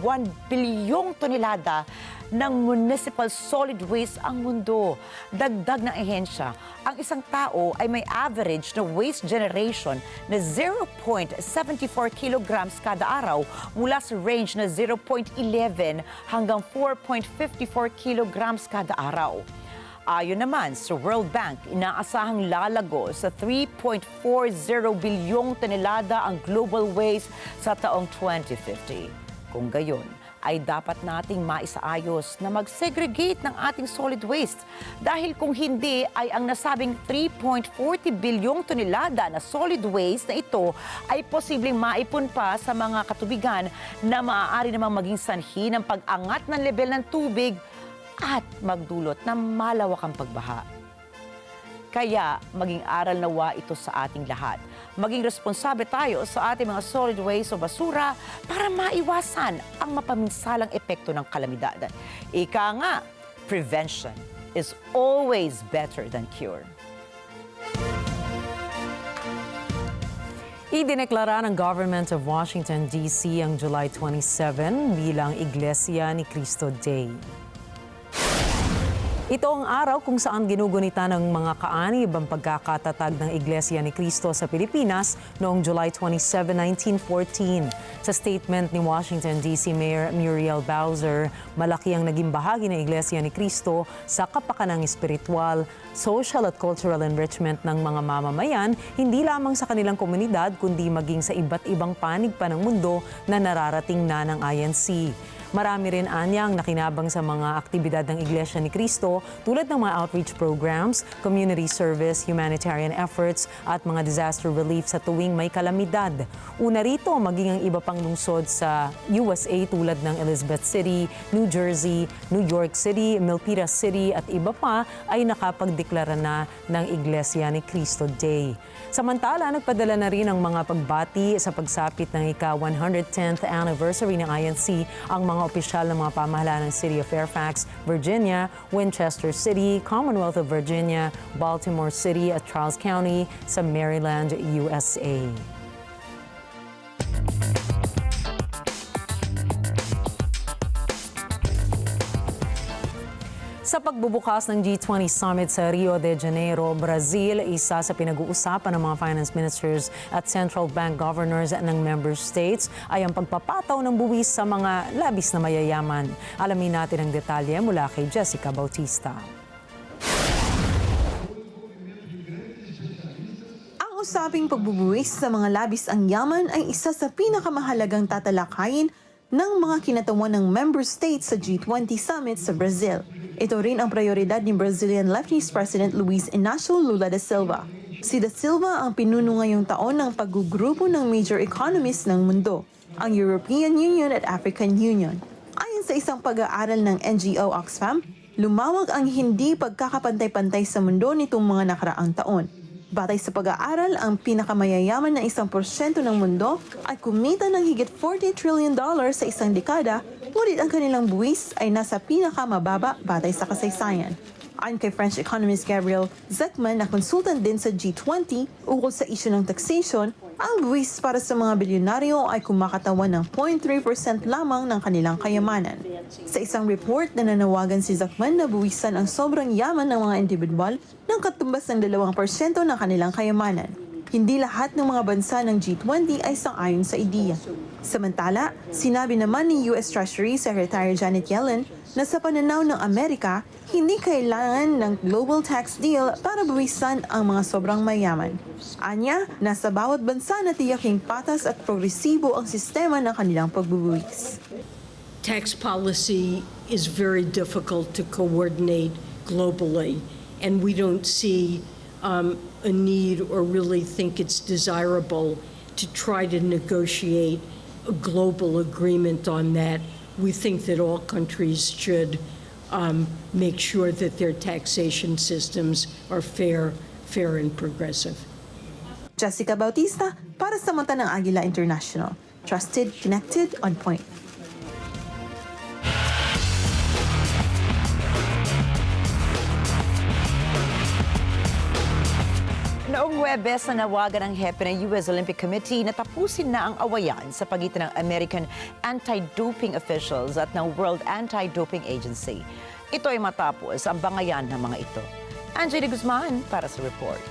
Speaker 2: bilyong tonelada ng municipal solid waste ang mundo. Dagdag ng ehensya, ang isang tao ay may average na waste generation na 0.74 kilograms kada araw mula sa range na 0.11 hanggang 4.54 kilograms kada araw. Ayon naman sa World Bank, inaasahang lalago sa 3.40 bilyong tonelada ang global waste sa taong 2050. Kung gayon, ay dapat nating maisaayos na mag-segregate ng ating solid waste. Dahil kung hindi, ay ang nasabing 3.40 bilyong tonelada na solid waste na ito ay posibleng maipon pa sa mga katubigan na maaari namang maging sanhi ng pag-angat ng level ng tubig at magdulot ng malawakang pagbaha. Kaya maging aral nawa ito sa ating lahat. Maging responsable tayo sa ating mga solid waste o basura para maiwasan ang mapaminsalang epekto ng kalamidad. Ika nga, prevention is always better than cure.
Speaker 1: Idineklara ng Government of Washington, D.C. ang July 27 bilang Iglesia Ni Cristo Day. Ito ang araw kung saan ginugunita ng mga kaanib ang pagkakatatag ng Iglesia Ni Cristo sa Pilipinas noong July 27, 1914. Sa statement ni Washington, D.C. Mayor Muriel Bowser, malaki ang naging bahagi ng Iglesia Ni Cristo sa kapakanang espiritual, social at cultural enrichment ng mga mamamayan, hindi lamang sa kanilang komunidad kundi maging sa iba't ibang panig pa ng mundo na nararating na ng INC. Marami rin anyang nakinabang sa mga aktibidad ng Iglesia Ni Cristo tulad ng mga outreach programs, community service, humanitarian efforts at mga disaster relief sa tuwing may kalamidad. Una rito, maging ang iba pang lungsod sa USA tulad ng Elizabeth City, New Jersey, New York City, Milpitas City at iba pa ay nakapagdeklara na ng Iglesia Ni Cristo Day. Samantala, nagpadala na rin ang mga pagbati sa pagsapit ng ika-110th anniversary ng INC ang mga opisyal ng mga pamahalaan ng City of Fairfax, Virginia, Winchester City, Commonwealth of Virginia, Baltimore City at Charles County sa Maryland, USA. Sa pagbubukas ng G20 Summit sa Rio de Janeiro, Brazil, isa sa pinag-uusapan ng mga finance ministers at central bank governors ng member states ay ang pagpapataw ng buwis sa mga labis na mayayaman. Alamin natin ang detalye mula kay Jessica Bautista.
Speaker 20: Ang usaping pagbubuwis sa mga labis ang yaman ay isa sa pinakamahalagang tatalakayin ng mga kinatawan ng member states sa G20 Summit sa Brazil. Ito rin ang prioridad ni Brazilian leftist President Luiz Inácio Lula da Silva. Si da Silva ang pinuno ngayong taon ng paggugrupo ng major economies ng mundo, ang European Union at African Union. Ayon sa isang pag-aaral ng NGO Oxfam, lumawag ang hindi pagkakapantay-pantay sa mundo nitong mga nakaraang taon. Batay sa pag-aaral, ang pinakamayayaman na 1% ng mundo ay kumita ng higit $40 trillion sa isang dekada, ngunit ang kanilang buwis ay nasa pinakamababa batay sa kasaysayan. Ayon kay French economist Gabriel Zekman na consultant din sa G20 ukol sa isyu ng taxation, ang buwis para sa mga bilyonaryo ay kumakatawan ng 0.3% lamang ng kanilang kayamanan. Sa isang report na nanawagan si Zekman na buwisan ang sobrang yaman ng mga individual ng katumbas ng 2% ng kanilang kayamanan. Hindi lahat ng mga bansa ng G20 ay sang-ayon sa ideya. Samantala, sinabi naman ni US Treasury Secretary Janet Yellen na sa pananaw ng Amerika, hindi kailangan ng global tax deal para buwisan ang mga sobrang mayaman. Anya, nasa bawat bansa na tiyaking patas at progresibo ang sistema ng kanilang pagbubuwis.
Speaker 21: Tax policy is very difficult to coordinate globally, and we don't see a need or really think it's desirable to try to negotiate a global agreement on that. We think that all countries should make sure that their taxation systems are fair and progressive.
Speaker 20: Jessica Bautista para sa mata ng Agila International. Trusted, connected, on point.
Speaker 2: Noong Huwebes na nawagan ng hepe ng US Olympic Committee na tapusin na ang awayan sa pagitan ng American anti-doping officials at ng World Anti-Doping Agency. Ito ay matapos ang bangayan ng mga ito. Angela Guzman para sa report.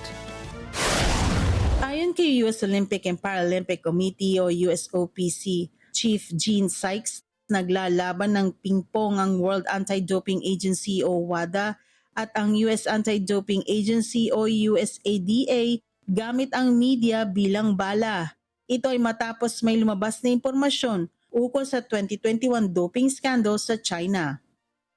Speaker 22: Ayon kay US Olympic and Paralympic Committee o USOPC Chief Gene Sykes, naglalaban ng pingpong ang World Anti-Doping Agency o WADA at ang US Anti-Doping Agency o USADA gamit ang media bilang bala. Ito ay matapos may lumabas na impormasyon ukol sa 2021 doping scandal sa China.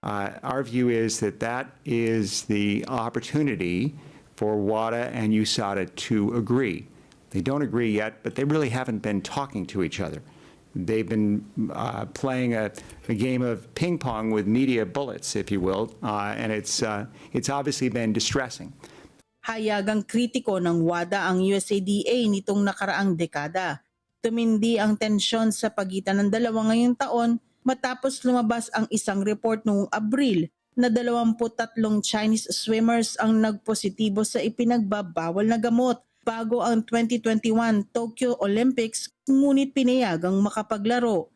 Speaker 23: Our view is that is the opportunity for WADA and USADA to agree. They don't agree yet, but they really haven't been talking to each other. They've been playing a game of ping pong with media bullets, if you will, and it's obviously been distressing.
Speaker 22: Hayagang kritiko ng WADA ang USADA nitong nakaraang dekada. Tumindi ang tensyon sa pagitan ng dalawa ngayong taon matapos lumabas ang isang report noong Abril na 23 Chinese swimmers ang nagpositibo sa ipinagbabawal na gamot bago ang 2021 Tokyo Olympics, ngunit pinayagang makapaglaro.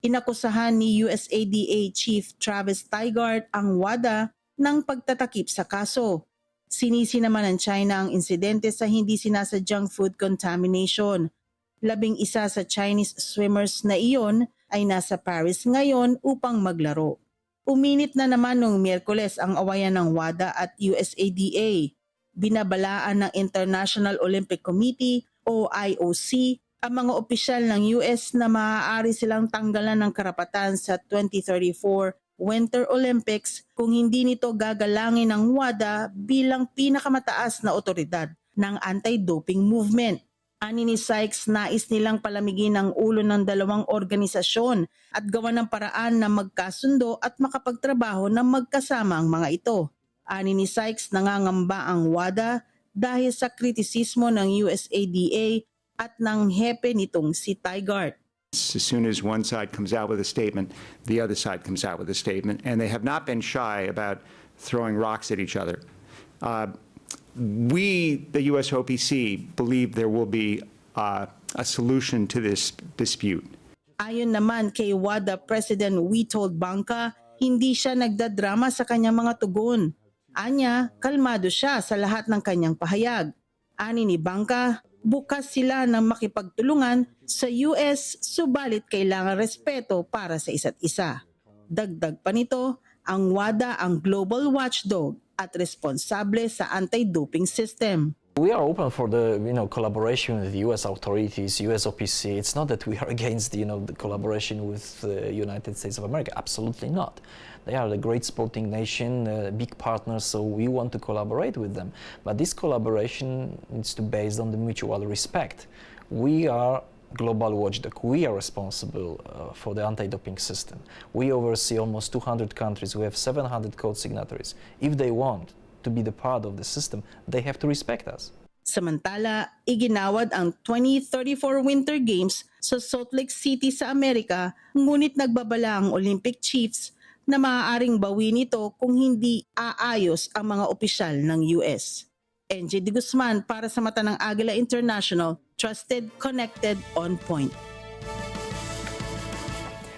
Speaker 22: Inakusahan ni USADA Chief Travis Tygart ang WADA ng pagtatakip sa kaso. Sinisi naman ng China ang insidente sa hindi sinasadyang food contamination. 11 sa Chinese swimmers na iyon ay nasa Paris ngayon upang maglaro. Uminit na naman noong Miyerkules ang awayan ng WADA at USADA. Binabalaan ng International Olympic Committee o IOC ang mga opisyal ng US na maaari silang tanggalan ng karapatan sa 2034 Winter Olympics kung hindi nito gagalangin ng WADA bilang pinakamataas na otoridad ng anti-doping movement. Ani ni Sykes, nais nilang palamigin ang ulo ng dalawang organisasyon at gawa ng paraan na magkasundo at makapagtrabaho ng magkasama ang mga ito. Ani ni Sykes, nangangamba ang WADA dahil sa kritisismo ng USADA at ng hepe nitong si Tygart.
Speaker 23: As soon as one side comes out with a statement, the other side comes out with a statement, and they have not been shy about throwing rocks at each other. We, the USOPC, believe there will be a solution to this dispute.
Speaker 22: Ayon naman kay WADA President Witold Bangka, hindi siya nagdadrama sa kanyang mga tugon. Anya, kalmado siya sa lahat ng kanyang pahayag. Ani ni Bangka, bukas sila ng makipagtulungan sa US, subalit kailangan respeto para sa isa't isa. Dagdag pa nito, ang WADA ang global watchdog at responsable sa anti-doping system.
Speaker 24: We are open for the collaboration with the U.S. authorities, USOPC. It's not that we are against the collaboration with the United States of America. Absolutely not. They are a great sporting nation, big partners, so we want to collaborate with them. But this collaboration needs to be based on the mutual respect. We are global watchdog. We are responsible for the anti-doping system. We oversee almost 200 countries. We have 700 code signatories. If they want to be the part of the system, they have to respect us.
Speaker 22: Samantala, iginawad ang 2034 Winter Games sa Salt Lake City sa Amerika, ngunit nagbabala ang Olympic Chiefs na maaaring bawi nito kung hindi aayos ang mga opisyal ng US. NJ De Guzman para sa mata ng Agila International, trusted, connected, on point.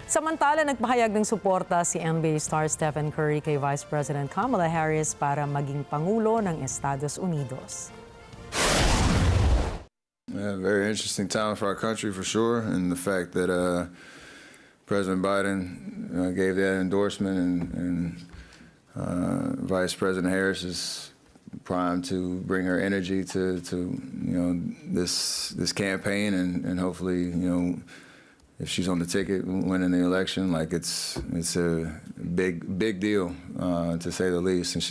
Speaker 1: Samantala, nagpahayag ng suporta si NBA star Stephen Curry kay Vice President Kamala Harris para maging Pangulo ng Estados Unidos.
Speaker 3: Very interesting time for our country for sure, and the fact that President Biden gave that endorsement and Vice President Harris is primed to bring her energy to this campaign and hopefully if she's on the ticket winning the election, like it's a big deal to say the least. And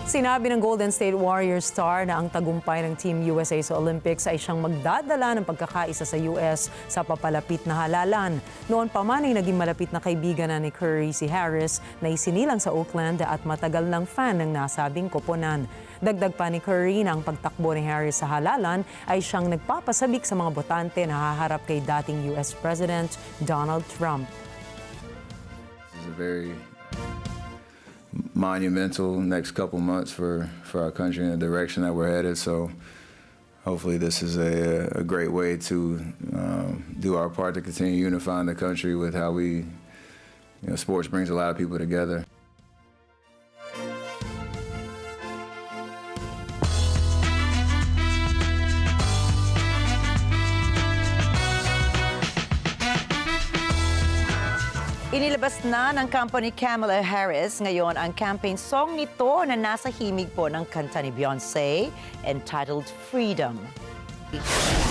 Speaker 1: Sinabi ng Golden State Warriors star na ang tagumpay ng Team USA sa Olympics ay siyang magdadala ng pagkakaisa sa US sa papalapit na halalan. Noon pa man ay naging malapit na kaibigan na ni Curry si Harris na isinilang sa Oakland at matagal ng fan ng nasabing koponan. Dagdag pa ni Curry na ang pagtakbo ni Harris sa halalan ay siyang nagpapasabik sa mga botante na haharap kay dating US President Donald Trump.
Speaker 3: This is a very monumental next couple months for our country and the direction that we're headed. So hopefully this is a great way to do our part to continue unifying the country with how sports brings a lot of people together.
Speaker 2: Inilabas na ng company Kamala Harris ngayon ang campaign song nito na nasa himig po ng kanta ni Beyonce, entitled Freedom.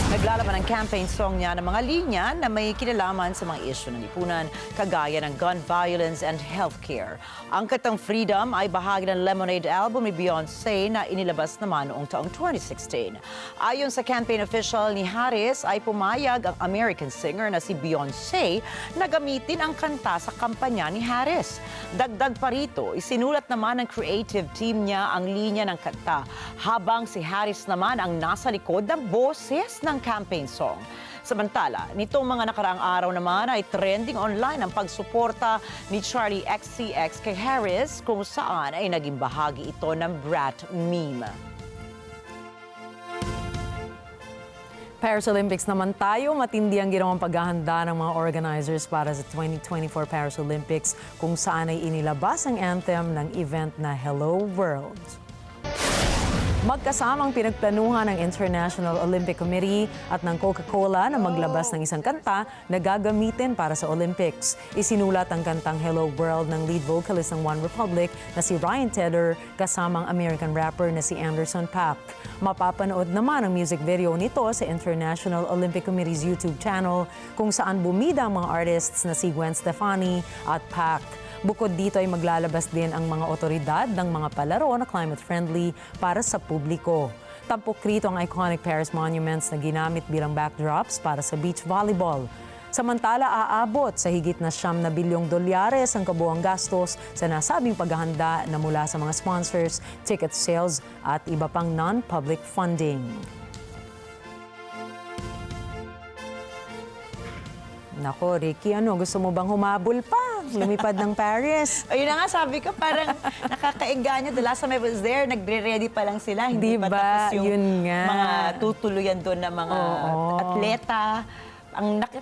Speaker 2: Naglalaman ang campaign song niya ng mga linya na may kinalaman sa mga isyu ng lipunan, kagaya ng gun violence and healthcare. Ang kantang Freedom ay bahagi ng Lemonade album ni Beyonce na inilabas naman noong taong 2016. Ayon sa campaign official ni Harris, ay pumayag ang American singer na si Beyonce na gamitin ang kanta sa kampanya ni Harris. Dagdag pa rito, isinulat naman ng creative team niya ang linya ng kanta, habang si Harris naman ang nasa likod ng boses ng campaign song. Samantala, nitong mga nakaraang araw naman ay trending online ang pagsuporta ni Charlie XCX kay Harris, kung saan ay naging bahagi ito ng Brat meme.
Speaker 1: Paris Olympics naman tayo, matindi ang ginawang paghahanda ng mga organizers para sa 2024 Paris Olympics, kung saan ay inilabas ang anthem ng event na Hello World. Magkasamang pinagplanuhan ng International Olympic Committee at ng Coca-Cola na maglabas ng isang kanta na gagamitin para sa Olympics. Isinulat ang kantang Hello World ng lead vocalist ng One Republic na si Ryan Tedder kasamang American rapper na si Anderson .Paak. Mapapanood naman ang music video nito sa International Olympic Committee's YouTube channel, kung saan bumida ang mga artists na si Gwen Stefani at Paak. Bukod dito ay maglalabas din ang mga otoridad ng mga palaro na climate-friendly para sa publiko. Tampok rito ang iconic Paris monuments na ginamit bilang backdrops para sa beach volleyball. Samantala, aabot sa higit na $9 bilyong ang kabuuang gastos sa nasabing paghahanda na mula sa mga sponsors, ticket sales at iba pang non-public funding. Nako, Ricky, gusto mo bang humabol pa? Lumipad ng Paris?
Speaker 2: Ayun na nga, sabi ko, parang nakakainganyo. The last time I was there, nagre-ready pa lang sila. Hindi pa tapos yung mga tutuluyan doon na mga atleta.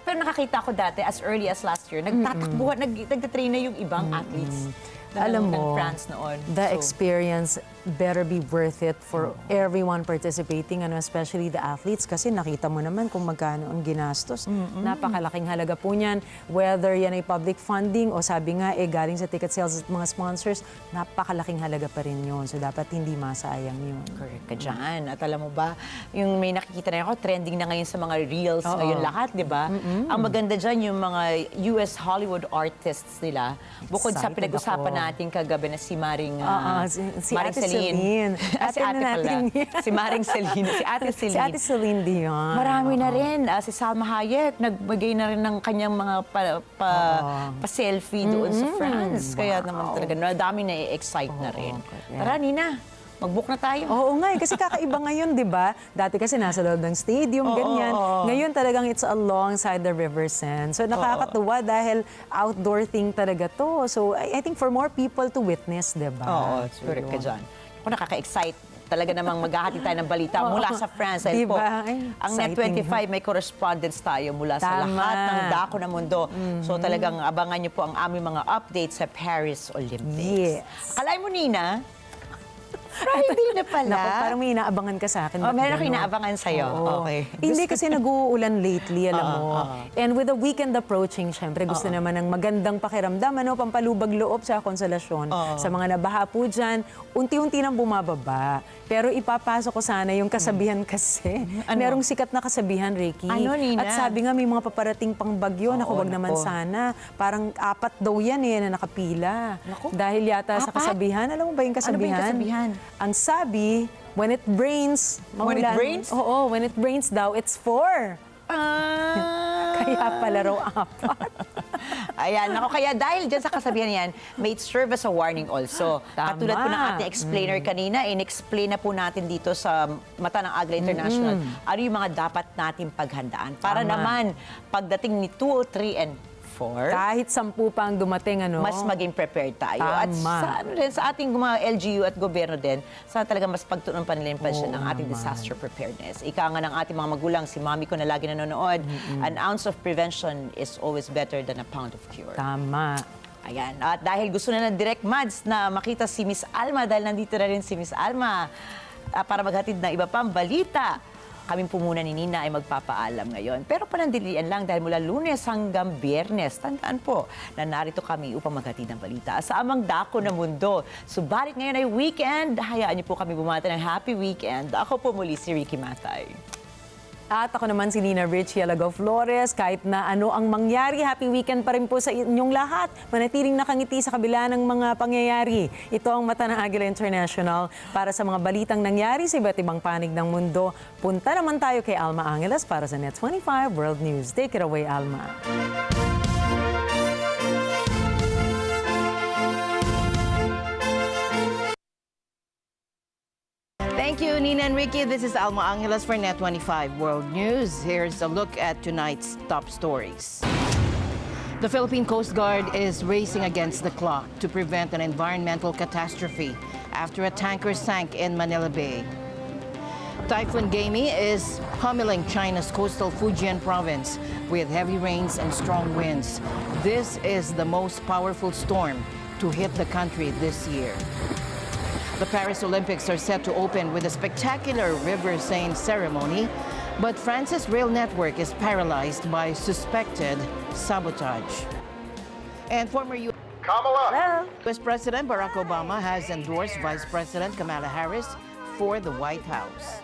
Speaker 2: Pero nakakita ko dati, as early as last year, nagtatakbuhan, nagtatrain na yung ibang athletes.
Speaker 1: Alam mo,
Speaker 2: France noon.
Speaker 1: The experience better be worth it for everyone participating, especially the athletes, kasi nakita mo naman kung magkano ang ginastos. Napakalaking halaga po niyan. Whether yan ay public funding o sabi nga, galing sa ticket sales at mga sponsors, napakalaking halaga pa rin yun. So dapat hindi masayang yun.
Speaker 2: Correct ka dyan. At alam mo ba, yung may nakikita na ako, trending na ngayon sa mga reels ngayon lahat, di ba? Ang maganda dyan, yung mga US Hollywood artists nila, bukod sa pinag-usapan natin kagabi na si Maring Celine. Si ate pala. Si Maring Celine. Si Ate Celine.
Speaker 1: Si Ate Celine Dion.
Speaker 2: Marami na rin. Si Salma Hayek, nagbagay na rin ng kanyang mga pa-selfie doon sa France. Kaya naman talaga, dami na i-excite na rin. Tara, Nina. Mag-book na tayo.
Speaker 1: Oo nga, kasi kakaiba ngayon, di ba? Dati kasi nasa loob ng stadium, ganyan. Ngayon talagang it's alongside the River Seine. So nakakatuwa dahil outdoor thing talaga to. So I think for more people to witness, di ba?
Speaker 2: Oo, correct ka dyan. Ako nakaka-excite. Talaga namang maghahati tayo ng balita mula sa France. Dahil po,
Speaker 1: Diba? Ay,
Speaker 2: ang
Speaker 1: exciting.
Speaker 2: Net25 may correspondence tayo mula sa
Speaker 1: Tama.
Speaker 2: lahat ng dako ng mundo. So talagang abangan niyo po ang aming mga updates sa Paris Olympics.
Speaker 1: Yes.
Speaker 2: Akalain mo, Nina, Friday na pala.
Speaker 1: Naku, parang may inaabangan ka sa akin.
Speaker 2: Oh, meron ako
Speaker 1: Ganun.
Speaker 2: inaabangan sa'yo.
Speaker 1: Oo.
Speaker 2: Okay.
Speaker 1: Hindi kasi nag-uulan lately, alam mo. And with the weekend approaching, syempre gusto naman ng magandang pakiramdam, pampalubag loob sa konsolasyon. Sa mga nabaha po dyan, unti-unti nang bumababa. Pero ipapasok ko sana yung kasabihan kasi. Merong sikat na kasabihan, Ricky.
Speaker 2: Ano, Nina?
Speaker 1: At sabi nga may mga paparating pang bagyo. Naku, wag naman sana. Parang 4 daw yan na nakapila. Dahil yata sa
Speaker 2: 4?
Speaker 1: kasabihan. Alam mo ba yung kasabihan?
Speaker 2: Ano ba yung kasabihan?
Speaker 1: Ang sabi, when it rains,
Speaker 2: When it
Speaker 1: maulan.
Speaker 2: rains?
Speaker 1: Oo, when it rains daw, it's 4. Kaya pala raw 4.
Speaker 2: Ayan, ako kaya dahil dyan sa kasabihan yan, may it serve as a warning also.
Speaker 1: Tama.
Speaker 2: Katulad po ng ating explainer kanina, in-explain na po natin dito sa mata ng Agila International, ano yung mga dapat natin paghandaan. Para
Speaker 1: Tama.
Speaker 2: naman, pagdating ni 2, 3, and 4,
Speaker 1: Kahit 10 pa ang dumating,
Speaker 2: mas maging prepared tayo. At
Speaker 1: Tama.
Speaker 2: sa ating mga LGU at gobyerno din, sana talaga mas pagtuunan pa nila yung pansin ng ating disaster preparedness. Ika nga ng ating mga magulang, si mami ko na lagi nanonood, an ounce of prevention is always better than a pound of cure.
Speaker 1: Tama.
Speaker 2: Ayan. At dahil gusto na ng Direct Mads na makita si Miss Alma, dahil nandito na rin si Miss Alma para maghatid ng iba pang balita, kami po muna ni Nina ay magpapaalam ngayon. Pero panandilian lang dahil mula Lunes hanggang Biyernes, tandaan po na narito kami upang maghatid ng balita sa amang dako ng mundo. Subalit ngayon ay weekend, hayaan niyo po kami bumata ng happy weekend. Ako po muli si Ricky Matay.
Speaker 1: At ako naman si Nina Russhia-China Flores. Kahit na ano ang mangyari, happy weekend pa rin po sa inyong lahat. Manatiling nakangiti sa kabila ng mga pangyayari. Ito ang mata ng Agila International para sa mga balitang nangyari sa iba't ibang panig ng mundo. Punta naman tayo kay Alma Angeles para sa Net25 World News. Take it away, Alma.
Speaker 8: Thank you, Nina and Ricky. This is Alma Angeles for Net25 World News. Here's a look at tonight's top stories. The Philippine Coast Guard is racing against the clock to prevent an environmental catastrophe after a tanker sank in Manila Bay. Typhoon Gaimi is pummeling China's coastal Fujian province with heavy rains and strong winds. This is the most powerful storm to hit the country this year. The Paris Olympics are set to open with a spectacular River Seine ceremony, but France's rail network is paralyzed by suspected sabotage. And former U.S. President Barack Obama has endorsed Vice President Kamala Harris for the White House.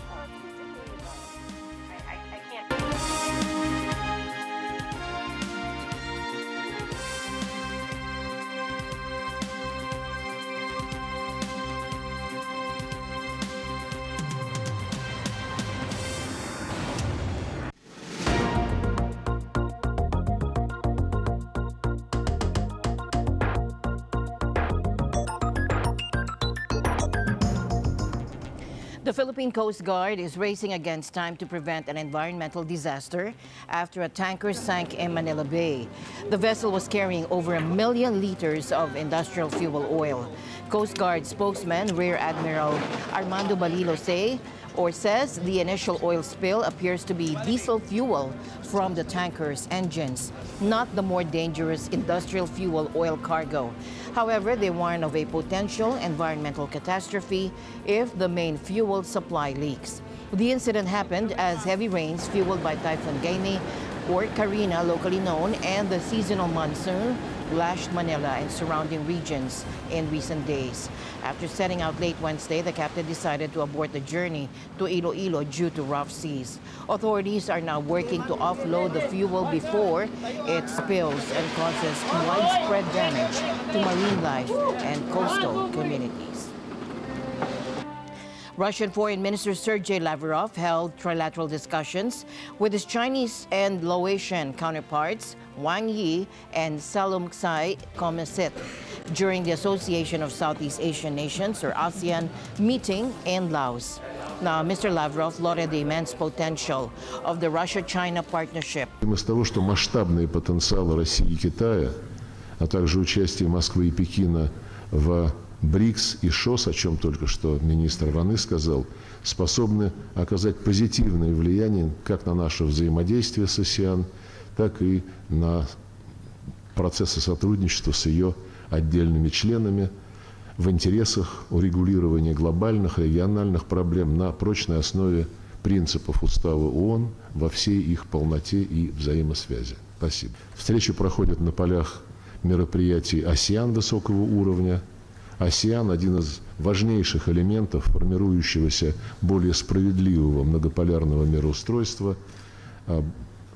Speaker 8: The Philippine Coast Guard is racing against time to prevent an environmental disaster after a tanker sank in Manila Bay. The vessel was carrying over 1 million liters of industrial fuel oil. Coast Guard spokesman Rear Admiral Armando Balilo says the initial oil spill appears to be diesel fuel from the tanker's engines, not the more dangerous industrial fuel oil cargo. However, they warn of a potential environmental catastrophe if the main fuel supply leaks. The incident happened as heavy rains fueled by Typhoon Gaimi, or Karina locally known, and the seasonal monsoon lashed Manila and surrounding regions in recent days. After setting out late Wednesday, the captain decided to abort the journey to Iloilo due to rough seas. Authorities are now working to offload the fuel before it spills and causes widespread damage to marine life and coastal communities. Russian Foreign Minister Sergei Lavrov held trilateral discussions with his Chinese and Laotian counterparts Wang Yi and Salomsai Komesit. during the Association of Southeast Asian Nations, or ASEAN, meeting in Laos. Now, Mr. Lavrov lauded the immense potential of the Russia-China partnership.
Speaker 9: Из того, что масштабные потенциалы России и Китая, а также участие Москвы и Пекина в БРИКС и ШОС, о чем только что министр Раны сказал, способны оказать позитивное влияние как на наше взаимодействие с АСЕАН, так и на процессы сотрудничества с ее отдельными членами в интересах урегулирования глобальных, региональных проблем на прочной основе принципов Устава ООН во всей их полноте и взаимосвязи. Спасибо. Встречи проходят на полях мероприятий АСЕАН высокого уровня. АСЕАН – один из важнейших элементов формирующегося более справедливого многополярного мироустройства.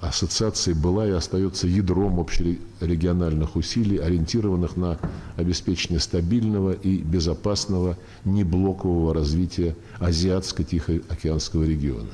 Speaker 9: Ассоциация была и остается ядром общерегиональных усилий, ориентированных на обеспечение стабильного и безопасного неблокового развития Азиатско-Тихоокеанского региона.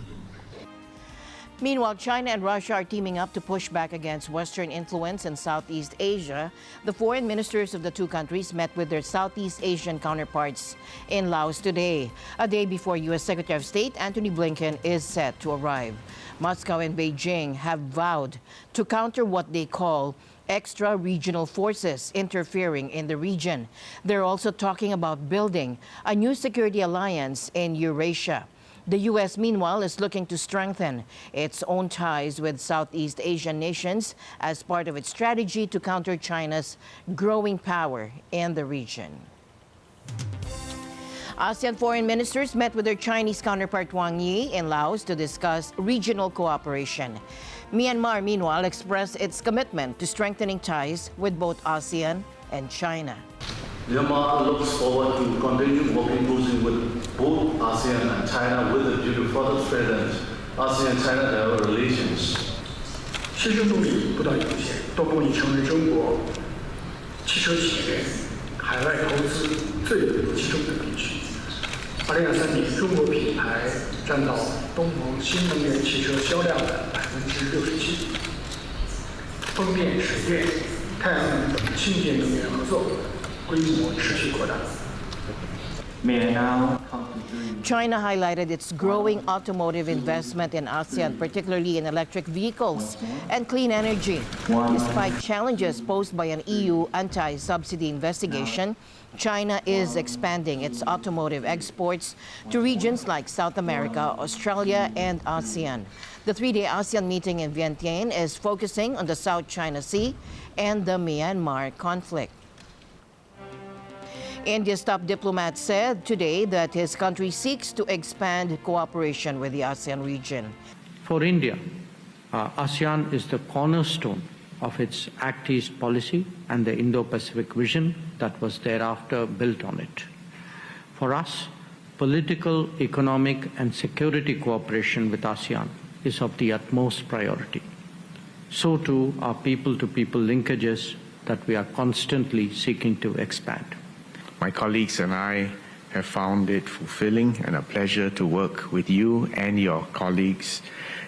Speaker 8: Meanwhile, China and Russia are teaming up to push back against Western influence in Southeast Asia. The foreign ministers of the two countries met with their Southeast Asian counterparts in Laos today, a day before U.S. Secretary of State Antony Blinken is set to arrive. Moscow and Beijing have vowed to counter what they call extra-regional forces interfering in the region. They're also talking about building a new security alliance in Eurasia. The U.S., meanwhile, is looking to strengthen its own ties with Southeast Asian nations as part of its strategy to counter China's growing power in the region. ASEAN foreign ministers met with their Chinese counterpart Wang Yi in Laos to discuss regional cooperation. Myanmar, meanwhile, expressed its commitment to strengthening ties with both ASEAN and China.
Speaker 10: Myanmar looks forward to continue working closely with both ASEAN and China with a view to further strengthen ASEAN-China relations.
Speaker 11: 深深努力不断涌现，都共已成为中国汽车企业海外投资最为集中的地区。2023年，中国品牌占到东盟新能源汽车销量的67%，风电、水电、太阳能等清洁能源合作规模持续扩大。
Speaker 8: China highlighted its growing automotive investment in ASEAN, particularly in electric vehicles and clean energy. Despite challenges posed by an EU anti-subsidy investigation, China is expanding its automotive exports to regions like South America, Australia, and ASEAN. The three-day ASEAN meeting in Vientiane is focusing on the South China Sea and the Myanmar conflict. India's top diplomat said today that his country seeks to expand cooperation with the ASEAN region.
Speaker 14: For India, ASEAN is the cornerstone of its Act East policy and the Indo-Pacific vision that was thereafter built on it. For us, political, economic, and security cooperation with ASEAN is of the utmost priority. So too are people-to-people linkages that we are constantly seeking to expand.
Speaker 12: My colleagues and I have found it fulfilling and a pleasure to work with you and your colleagues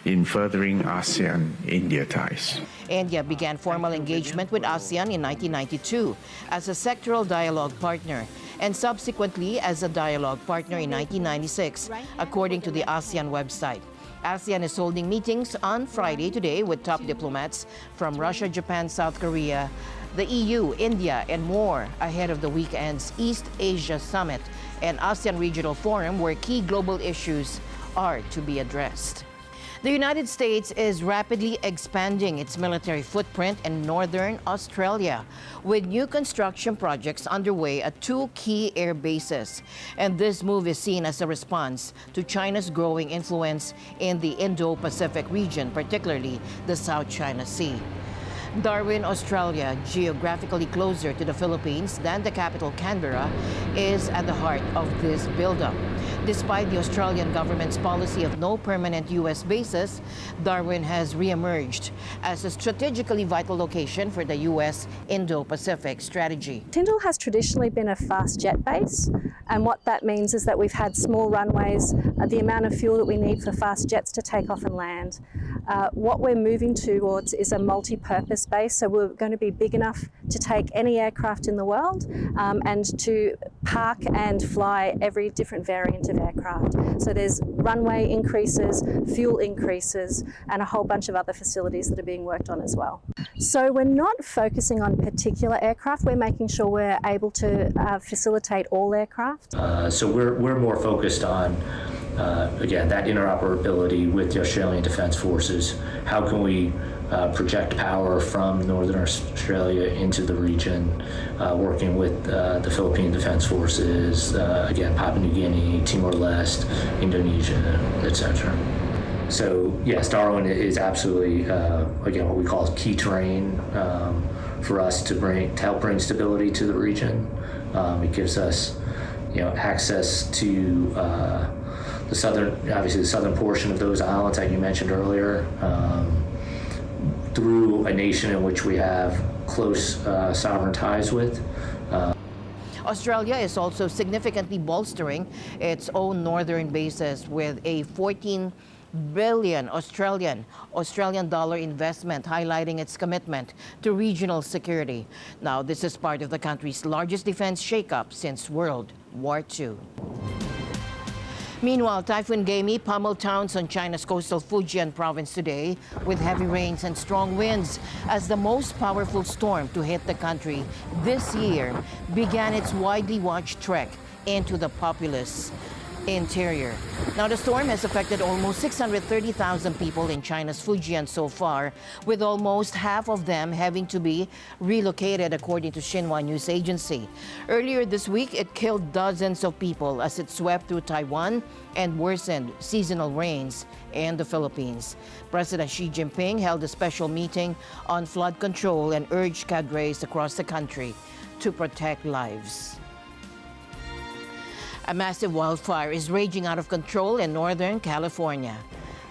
Speaker 12: in furthering ASEAN-India ties.
Speaker 8: India began formal engagement with ASEAN in 1992 as a sectoral dialogue partner and subsequently as a dialogue partner in 1996, according to the ASEAN website. ASEAN is holding meetings on Friday today with top diplomats from Russia, Japan, South Korea, the EU, India, and more ahead of the weekend's East Asia Summit and ASEAN Regional Forum, where key global issues are to be addressed. The United States is rapidly expanding its military footprint in northern Australia, with new construction projects underway at two key air bases. And this move is seen as a response to China's growing influence in the Indo-Pacific region, particularly the South China Sea. Darwin, Australia, geographically closer to the Philippines than the capital Canberra, is at the heart of this buildup. Despite the Australian government's policy of no permanent U.S. bases, Darwin has re-emerged as a strategically vital location for the U.S. Indo-Pacific strategy.
Speaker 25: Tyndall has traditionally been a fast jet base, and what that means is that we've had small runways, the amount of fuel that we need for fast jets to take off and land. What we're moving towards is a multi-purpose this base, so we're going to be big enough to take any aircraft in the world and to park and fly every different variant of aircraft. So there's runway increases, fuel increases, and a whole bunch of other facilities that are being worked on as well. So we're not focusing on particular aircraft, we're making sure we're able to facilitate all aircraft.
Speaker 13: So we're more focused on, again, that interoperability with the Australian Defence Forces. How can we project power from Northern Australia into the region, working with the Philippine Defence Forces, again, Papua New Guinea, Timor-Leste, Indonesia, etc. So yes, Darwin is absolutely, again, what we call key terrain for us to help bring stability to the region. It gives us, access to obviously the southern portion of those islands that you mentioned earlier, through a nation in which we have close sovereign ties with.
Speaker 8: Australia is also significantly bolstering its own northern bases with a 14 billion Australian dollar investment, highlighting its commitment to regional security. Now, this is part of the country's largest defense shakeup since World War II. Meanwhile, Typhoon Gaimi pummeled towns on China's coastal Fujian province today with heavy rains and strong winds as the most powerful storm to hit the country this year began its widely watched trek into the populous interior. Now, the storm has affected almost 630,000 people in China's Fujian so far, with almost half of them having to be relocated, according to Xinhua News Agency. Earlier this week, it killed dozens of people as it swept through Taiwan and worsened seasonal rains in the Philippines. President Xi Jinping held a special meeting on flood control and urged cadres across the country to protect lives. A massive wildfire is raging out of control in Northern California.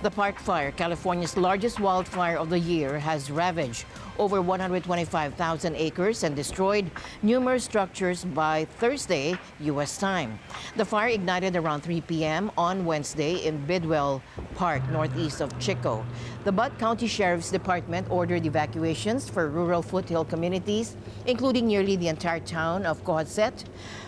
Speaker 8: The Park Fire, California's largest wildfire of the year, has ravaged over 125,000 acres and destroyed numerous structures by Thursday, U.S. time. The fire ignited around 3 p.m. on Wednesday in Bidwell Park, northeast of Chico. The Butte County Sheriff's Department ordered evacuations for rural foothill communities, including nearly the entire town of Cohasset,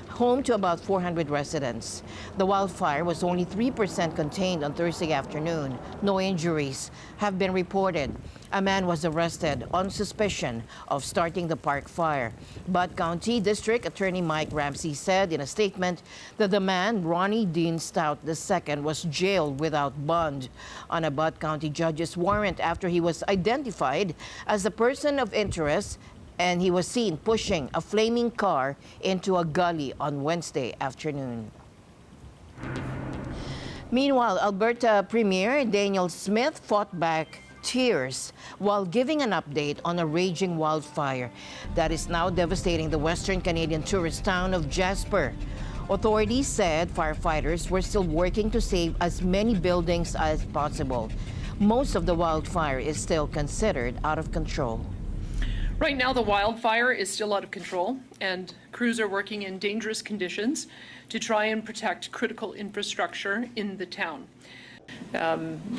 Speaker 8: home to about 400 residents. The wildfire was only 3% contained on Thursday afternoon. No injuries have been reported. A man was arrested on suspicion of starting the park fire. Butte County District Attorney Mike Ramsey said in a statement that the man, Ronnie Dean Stout II, was jailed without bond on a Butte County judge's warrant after he was identified as a person of interest, and he was seen pushing a flaming car into a gully on Wednesday afternoon. Meanwhile, Alberta Premier Daniel Smith fought back tears while giving an update on a raging wildfire that is now devastating the Western Canadian tourist town of Jasper. Authorities said firefighters were still working to save as many buildings as possible. Most of the wildfire is still considered out of control.
Speaker 15: Right now, the wildfire is still out of control, and crews are working in dangerous conditions to try and protect critical infrastructure in the town.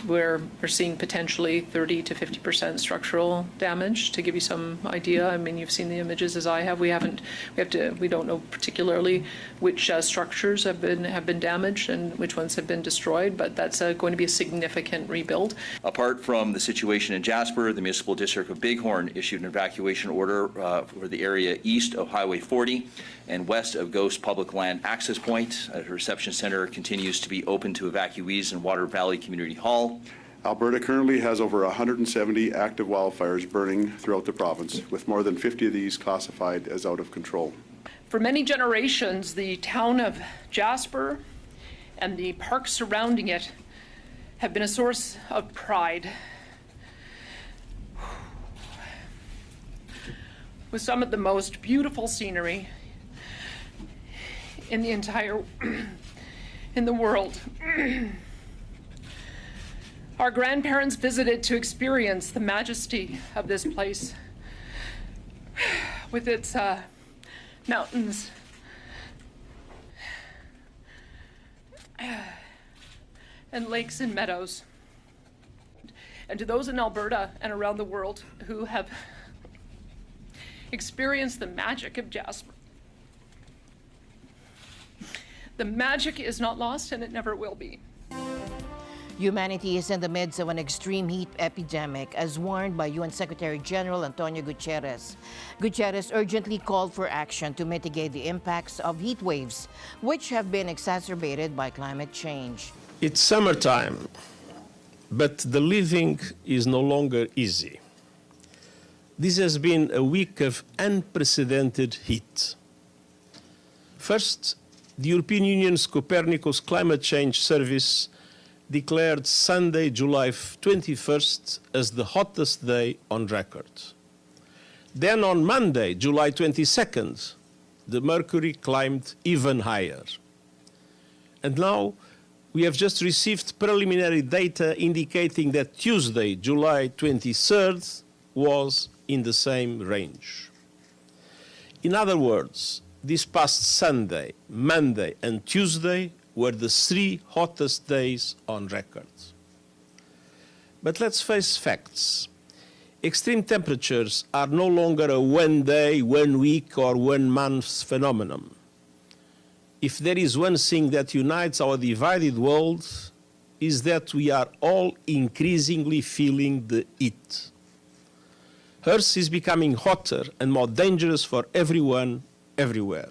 Speaker 15: We're seeing potentially 30 to 50% structural damage. To give you some idea, I mean, you've seen the images as I have. We don't know particularly which structures have been damaged and which ones have been destroyed, but that's going to be a significant rebuild.
Speaker 16: Apart from the situation in Jasper, the Municipal District of Bighorn issued an evacuation order for the area east of Highway 40 and west of Ghost Public Land Access Point. A reception center continues to be open to evacuees in Water Valley Community Hall.
Speaker 17: Alberta currently has over 170 active wildfires burning throughout the province, with more than 50 of these classified as out of control.
Speaker 15: For many generations, the town of Jasper and the parks surrounding it have been a source of pride. With some of the most beautiful scenery in the entire in the world. Our grandparents visited to experience the majesty of this place with its mountains and lakes and meadows. And to those in Alberta and around the world who have experience the magic of Jasper. The magic is not lost, and it never will be.
Speaker 8: Humanity is in the midst of an extreme heat epidemic, as warned by UN Secretary General Antonio Guterres. Guterres urgently called for action to mitigate the impacts of heat waves, which have been exacerbated by climate change.
Speaker 5: It's summertime, but the living is no longer easy. This has been a week of unprecedented heat. First, the European Union's Copernicus Climate Change Service declared Sunday, July 21st, as the hottest day on record. Then on Monday, July 22nd, the mercury climbed even higher. And now we have just received preliminary data indicating that Tuesday, July 23rd, was in the same range. In other words, this past Sunday, Monday, and Tuesday were the 3 hottest days on record. But let's face facts. Extreme temperatures are no longer a 1 day, 1 week, or 1 month phenomenon. If there is one thing that unites our divided world, is that we are all increasingly feeling the heat. Earth is becoming hotter and more dangerous for everyone, everywhere.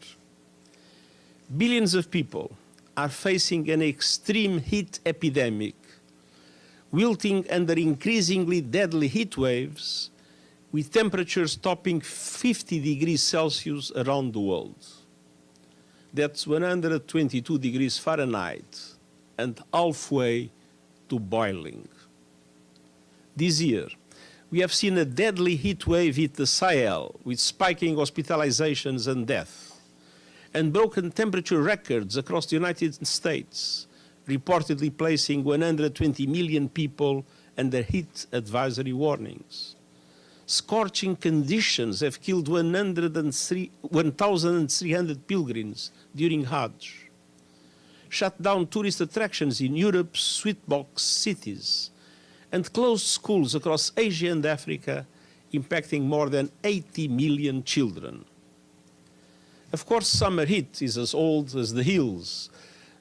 Speaker 5: Billions of people are facing an extreme heat epidemic, wilting under increasingly deadly heat waves, with temperatures topping 50 degrees Celsius around the world. That's 122 degrees Fahrenheit and halfway to boiling. This year, we have seen a deadly heat wave hit the Sahel, with spiking hospitalizations and death, and broken temperature records across the United States, reportedly placing 120 million people under heat advisory warnings. Scorching conditions have killed 1,300 pilgrims during Hajj, shut down tourist attractions in Europe's sweetbox cities, and closed schools across Asia and Africa, impacting more than 80 million children. Of course, summer heat is as old as the hills,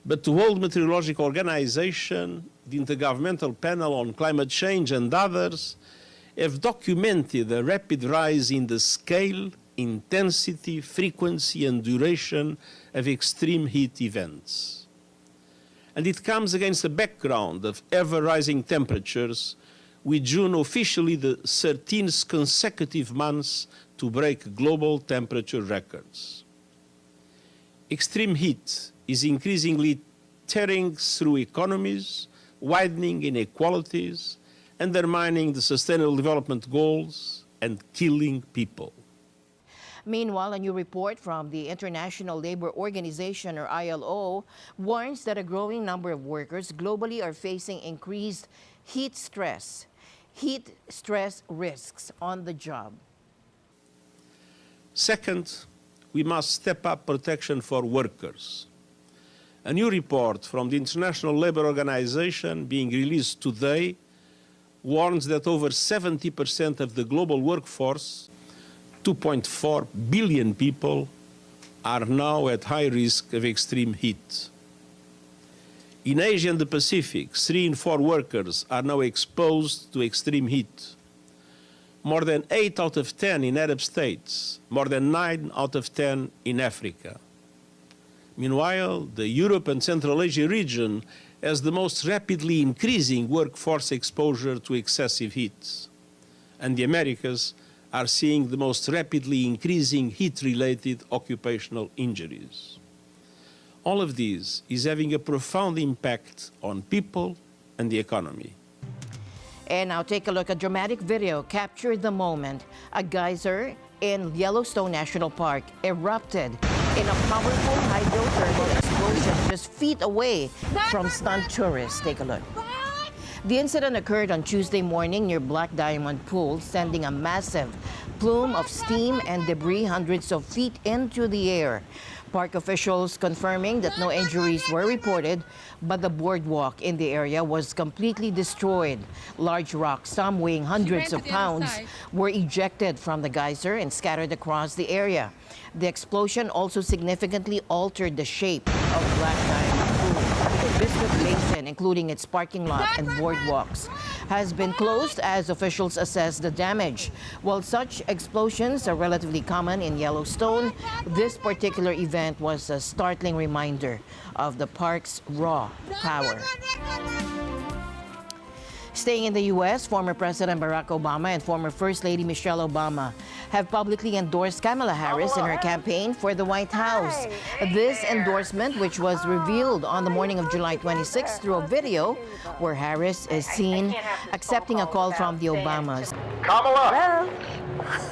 Speaker 5: but the World Meteorological Organization, the Intergovernmental Panel on Climate Change, and others have documented a rapid rise in the scale, intensity, frequency, and duration of extreme heat events. And it comes against a background of ever-rising temperatures, with June officially the 13th consecutive month to break global temperature records. Extreme heat is increasingly tearing through economies, widening inequalities, undermining the Sustainable Development Goals, and killing people.
Speaker 8: Meanwhile, a new report from the International Labour Organization, or ILO, warns that a growing number of workers globally are facing increased heat stress risks on the job.
Speaker 5: Second, we must step up protection for workers. A new report from the International Labour Organization, being released today, warns that over 70% of the global workforce, 2.4 billion people, are now at high risk of extreme heat. In Asia and the Pacific, 3 in 4 workers are now exposed to extreme heat. More than 8 out of 10 in Arab states, more than 9 out of 10 in Africa. Meanwhile, the Europe and Central Asia region has the most rapidly increasing workforce exposure to excessive heat. And the Americas are seeing the most rapidly increasing heat-related occupational injuries. All of this is having a profound impact on people and the economy.
Speaker 8: And now take a look. A dramatic video captured the moment a geyser in Yellowstone National Park erupted in a powerful hydrothermal explosion just feet away from stunned tourists. Take a look. The incident occurred on Tuesday morning near Black Diamond Pool, sending a massive plume of steam and debris hundreds of feet into the air. Park officials confirming that no injuries were reported, but the boardwalk in the area was completely destroyed. Large rocks, some weighing hundreds of pounds, were ejected from the geyser and scattered across the area. The explosion also significantly altered the shape of Black Diamond Pool. Biscuit Basin, including its parking lot and boardwalks, has been closed as officials assess the damage. While such explosions are relatively common in Yellowstone, this particular event was a startling reminder of the park's raw power. Staying in the U.S., former President Barack Obama and former First Lady Michelle Obama have publicly endorsed Kamala Harris in her campaign for the White House. This endorsement, which was revealed on the morning of July 26 through a video where Harris is seen accepting a call from the Obamas.
Speaker 4: Kamala!
Speaker 6: Hello.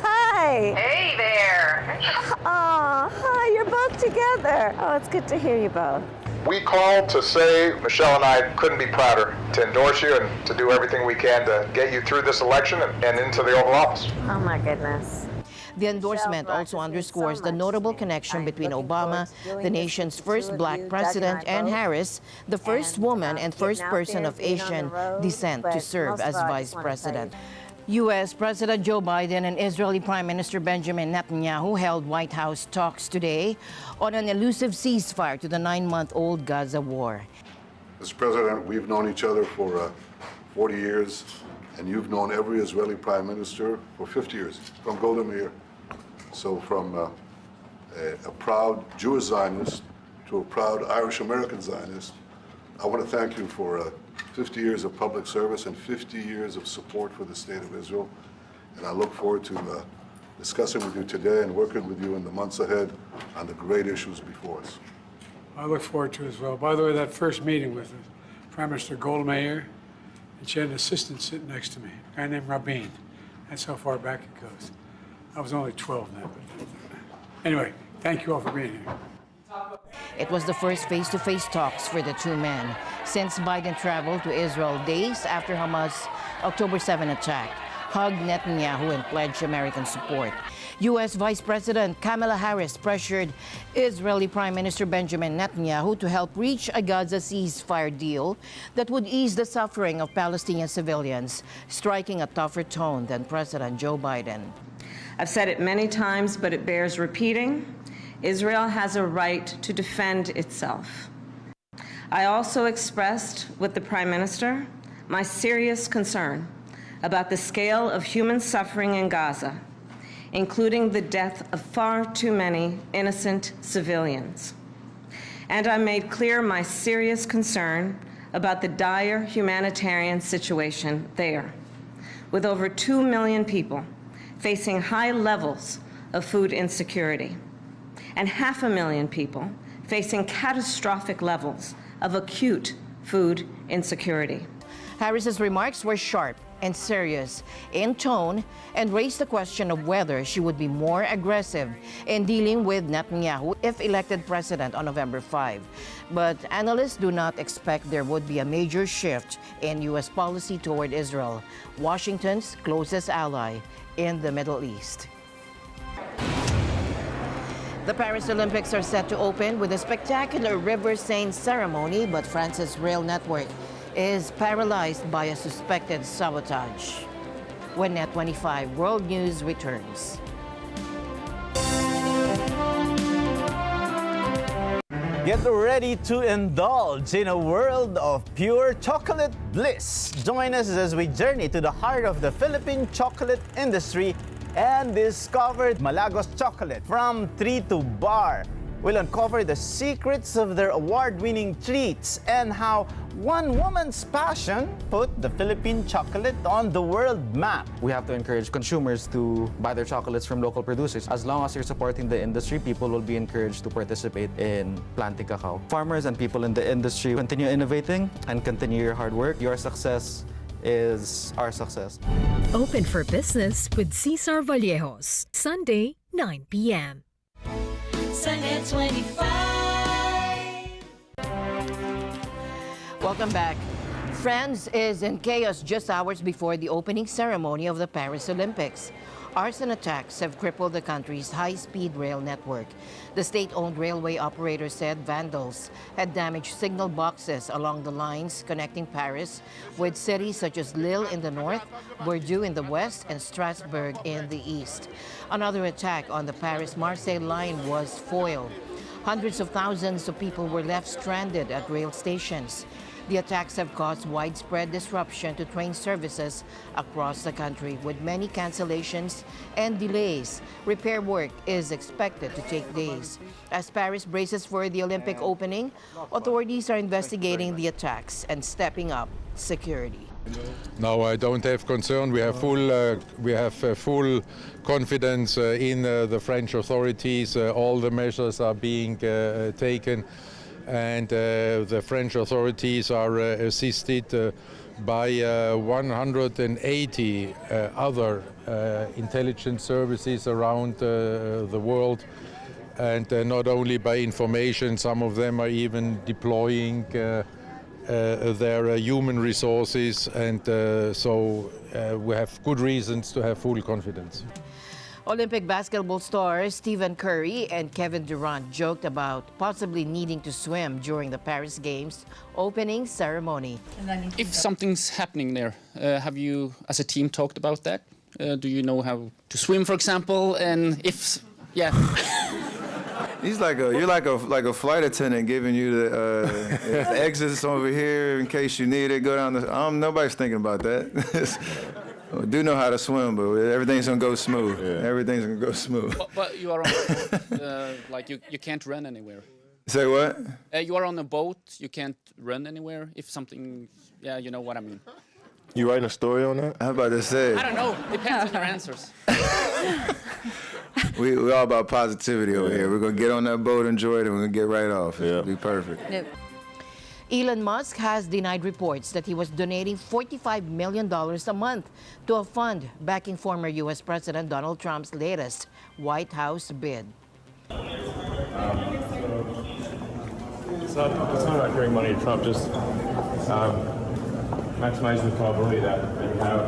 Speaker 6: Hi!
Speaker 4: Hey there!
Speaker 6: Oh, hi, you're both together. Oh, it's good to hear you both.
Speaker 4: We called to say Michelle and I couldn't be prouder to endorse you and to do everything we can to get you through this election and into the Oval Office.
Speaker 6: Oh my goodness.
Speaker 8: The endorsement also underscores the notable connection between Obama, the nation's first black president, and Harris, the first woman and first person of Asian descent to serve as vice president. U.S. President Joe Biden and Israeli Prime Minister Benjamin Netanyahu held White House talks today on an elusive ceasefire to the 9-month-old Gaza war.
Speaker 7: Mr. President, we've known each other for 40 years, and you've known every Israeli Prime Minister for 50 years, from Golda Meir. So from a proud Jewish Zionist to a proud Irish-American Zionist, I want to thank you for 50 years of public service and 50 years of support for the State of Israel. And I look forward to discussing with you today and working with you in the months ahead on the great issues before us.
Speaker 11: I look forward to it as well. By the way, that first meeting with Prime Minister Golda Meir, and she had an assistant sitting next to me, a guy named Rabin. That's how far back it goes. I was only 12 then. Anyway, thank you all for being here.
Speaker 8: It was the first face-to-face talks for the two men since Biden traveled to Israel days after Hamas' October 7 attack, hugged Netanyahu and pledged American support. U.S. Vice President Kamala Harris pressured Israeli Prime Minister Benjamin Netanyahu to help reach a Gaza ceasefire deal that would ease the suffering of Palestinian civilians, striking a tougher tone than President Joe Biden.
Speaker 18: I've said it many times, but it bears repeating. Israel has a right to defend itself. I also expressed with the Prime Minister my serious concern about the scale of human suffering in Gaza, including the death of far too many innocent civilians. And I made clear my serious concern about the dire humanitarian situation there, with over 2 million people facing high levels of food insecurity, and 500,000 people facing catastrophic levels of acute food insecurity.
Speaker 8: Harris's remarks were sharp and serious in tone and raised the question of whether she would be more aggressive in dealing with Netanyahu if elected president on November 5. But analysts do not expect there would be a major shift in U.S. policy toward Israel, Washington's closest ally in the Middle East. The Paris Olympics are set to open with a spectacular River Seine ceremony, but France's rail network is paralyzed by a suspected sabotage. When Net 25 World News returns.
Speaker 19: Get ready to indulge in a world of pure chocolate bliss. Join us as we journey to the heart of the Philippine chocolate industry and discover Malagos chocolate from tree to bar. We'll uncover the secrets of their award-winning treats and how one woman's passion put the Philippine chocolate on the world map.
Speaker 26: We have to encourage consumers to buy their chocolates from local producers. As long as you're supporting the industry, people will be encouraged to participate in planting cacao. Farmers and people in the industry, continue innovating and continue your hard work. Your success is our success.
Speaker 27: Open for business with Cesar Vallejos, Sunday, 9 p.m.
Speaker 28: Sunday 25.
Speaker 8: Welcome back. France is in chaos just hours before the opening ceremony of the Paris Olympics. Arson attacks have crippled the country's high-speed rail network. The state-owned railway operator said vandals had damaged signal boxes along the lines connecting Paris with cities such as Lille in the north, Bordeaux in the west, and Strasbourg in the east. Another attack on the Paris-Marseille line was foiled. Hundreds of thousands of people were left stranded at rail stations. The attacks have caused widespread disruption to train services across the country, with many cancellations and delays. Repair work is expected to take days. As Paris braces for the Olympic opening, authorities are investigating the attacks and stepping up security.
Speaker 1: No, I don't have concern. We have full confidence in the French authorities. All the measures are being taken, and the French authorities are assisted by 180 other intelligence services around the world, and not only by information. Some of them are even deploying their human resources, and so we have good reasons to have full confidence.
Speaker 8: Olympic basketball stars Stephen Curry and Kevin Durant joked about possibly needing to swim during the Paris Games opening ceremony.
Speaker 2: If something's happening there, have you as a team talked about that? Do you know how to swim, for example? And if, yeah.
Speaker 3: He's like you're like a flight attendant giving you the exits over here in case you need it. Go down the. Nobody's thinking about that. I do know how to swim, but everything's gonna go smooth. Yeah. Everything's gonna go smooth.
Speaker 2: But you are on a boat, like you can't run anywhere.
Speaker 3: Say what?
Speaker 2: You are on a boat. You can't run anywhere. If something, yeah, you know what I mean.
Speaker 3: You writing a story on that? How about to say?
Speaker 2: I don't know. Depends on your answers.
Speaker 3: We're all about positivity over here. We're gonna get on that boat, enjoy it, and we're gonna get right off. It'll be perfect.
Speaker 8: Yep. Elon Musk has denied reports that he was donating $45 million a month to a fund backing former U.S. President Donald Trump's latest White House bid.
Speaker 20: It's not about giving money to Trump, just maximizing the probability that we have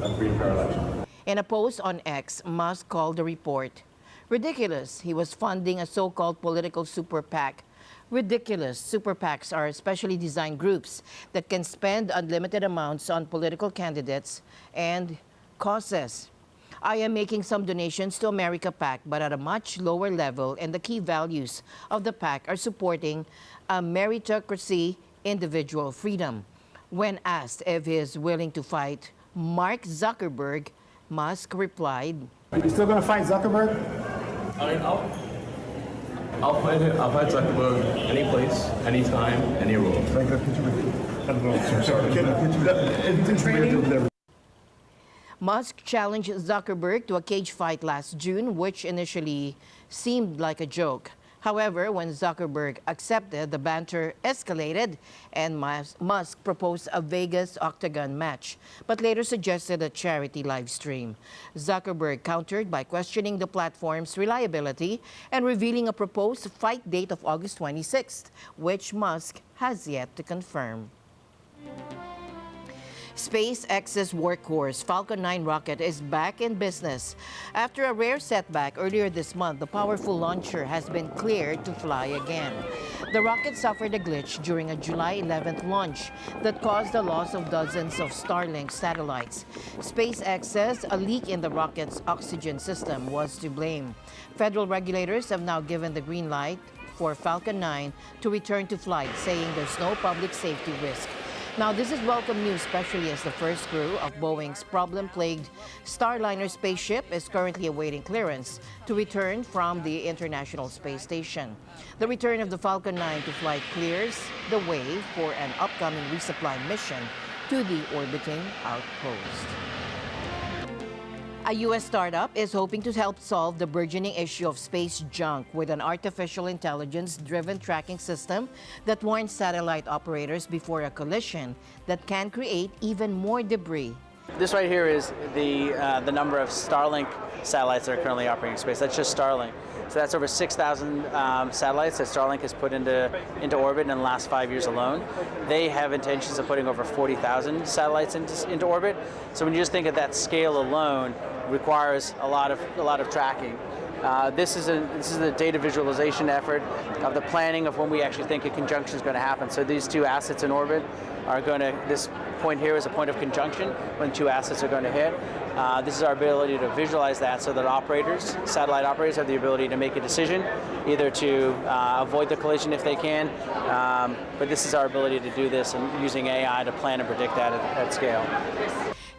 Speaker 20: a free and fair election.
Speaker 8: In a post on X, Musk called the report ridiculous. He was funding a so-called political super PAC. Ridiculous. Super PACs are specially designed groups that can spend unlimited amounts on political candidates and causes. I am making some donations to America PAC, but at a much lower level, and the key values of the PAC are supporting a meritocracy, individual freedom. When asked if he is willing to fight Mark Zuckerberg, Musk replied,
Speaker 20: "Are you still going to fight Zuckerberg?" I mean, I'll fight Zuckerberg any place, anytime, any rule.
Speaker 8: Musk challenged Zuckerberg to a cage fight last June, which initially seemed like a joke. However, when Zuckerberg accepted, the banter escalated and Musk proposed a Vegas octagon match, but later suggested a charity live stream. Zuckerberg countered by questioning the platform's reliability and revealing a proposed fight date of August 26th, which Musk has yet to confirm. SpaceX's workhorse Falcon 9 rocket is back in business. After a rare setback earlier this month, the powerful launcher has been cleared to fly again. The rocket suffered a glitch during a July 11th launch that caused the loss of dozens of Starlink satellites. SpaceX says a leak in the rocket's oxygen system was to blame. Federal regulators have now given the green light for Falcon 9 to return to flight, saying there's no public safety risk. Now, this is welcome news, especially as the first crew of Boeing's problem-plagued Starliner spaceship is currently awaiting clearance to return from the International Space Station. The return of the Falcon 9 to flight clears the way for an upcoming resupply mission to the orbiting outpost. A U.S. startup is hoping to help solve the burgeoning issue of space junk with an artificial intelligence-driven tracking system that warns satellite operators before a collision that can create even more debris.
Speaker 21: This right here is the number of Starlink satellites that are currently operating in space. That's just Starlink.
Speaker 9: So that's over 6,000 satellites that Starlink has put into orbit in the last 5 years alone. They have intentions of putting over 40,000 satellites into orbit. So when you just think of that scale alone, requires a lot of tracking. This is a data visualization effort of the planning of when we actually think a conjunction is going to happen. So these two assets in orbit are going to, this point here is a point of conjunction when two assets are going to hit. This is our ability to visualize that so that operators, satellite operators, have the ability to make a decision, either to avoid the collision if they can, but this is our ability to do this and using AI to plan and predict that at scale.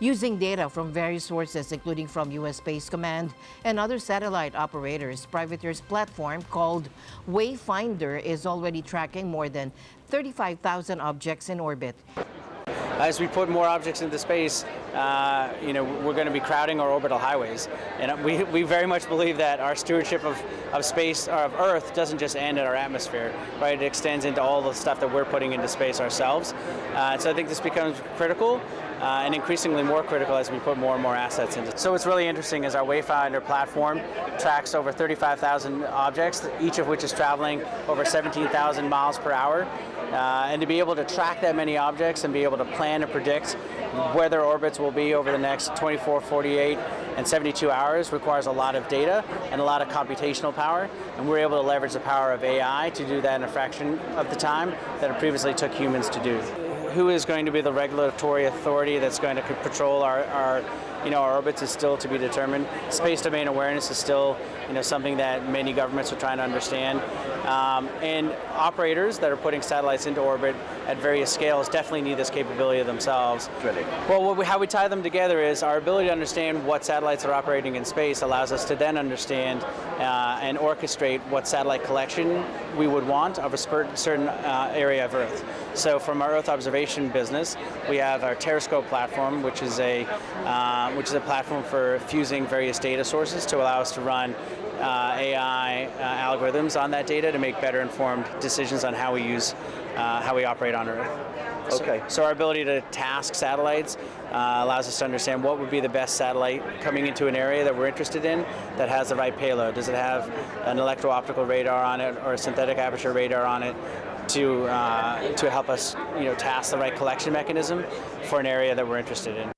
Speaker 8: Using data from various sources, including from U.S. Space Command and other satellite operators, Privateer's platform called Wayfinder is already tracking more than 35,000 objects in orbit.
Speaker 9: As we put more objects into space, we're going to be crowding our orbital highways. And we very much believe that our stewardship of space, or of Earth, doesn't just end at our atmosphere, right? It extends into all the stuff that we're putting into space ourselves. So I think this becomes critical. And increasingly more critical as we put more and more assets into. So what's really interesting is our Wayfinder platform tracks over 35,000 objects, each of which is traveling over 17,000 miles per hour. And to be able to track that many objects and be able to plan and predict where their orbits will be over the next 24, 48, and 72 hours requires a lot of data and a lot of computational power. And we're able to leverage the power of AI to do that in a fraction of the time that it previously took humans to do. Who is going to be the regulatory authority that's going to patrol our orbits is still to be determined. Space domain awareness is still, something that many governments are trying to understand. And operators that are putting satellites into orbit at various scales definitely need this capability themselves. Really? Well, how we tie them together is our ability to understand what satellites are operating in space allows us to then understand and orchestrate what satellite collection we would want of a certain area of Earth. So from our Earth observation business, we have our Terrascope platform, which is a platform for fusing various data sources to allow us to run AI algorithms on that data to make better informed decisions on how we operate on Earth. Okay. So our ability to task satellites allows us to understand what would be the best satellite coming into an area that we're interested in that has the right payload. Does it have an electro-optical radar on it or a synthetic aperture radar on it to help us, task the right collection mechanism for an area that we're interested in.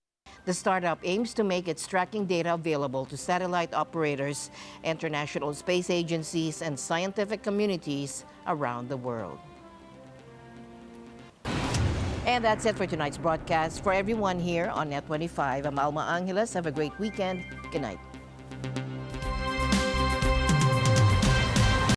Speaker 8: The startup aims to make its tracking data available to satellite operators, international space agencies, and scientific communities around the world. And that's it for tonight's broadcast. For everyone here on Net 25, I'm Alma Angeles. Have a great weekend. Good night.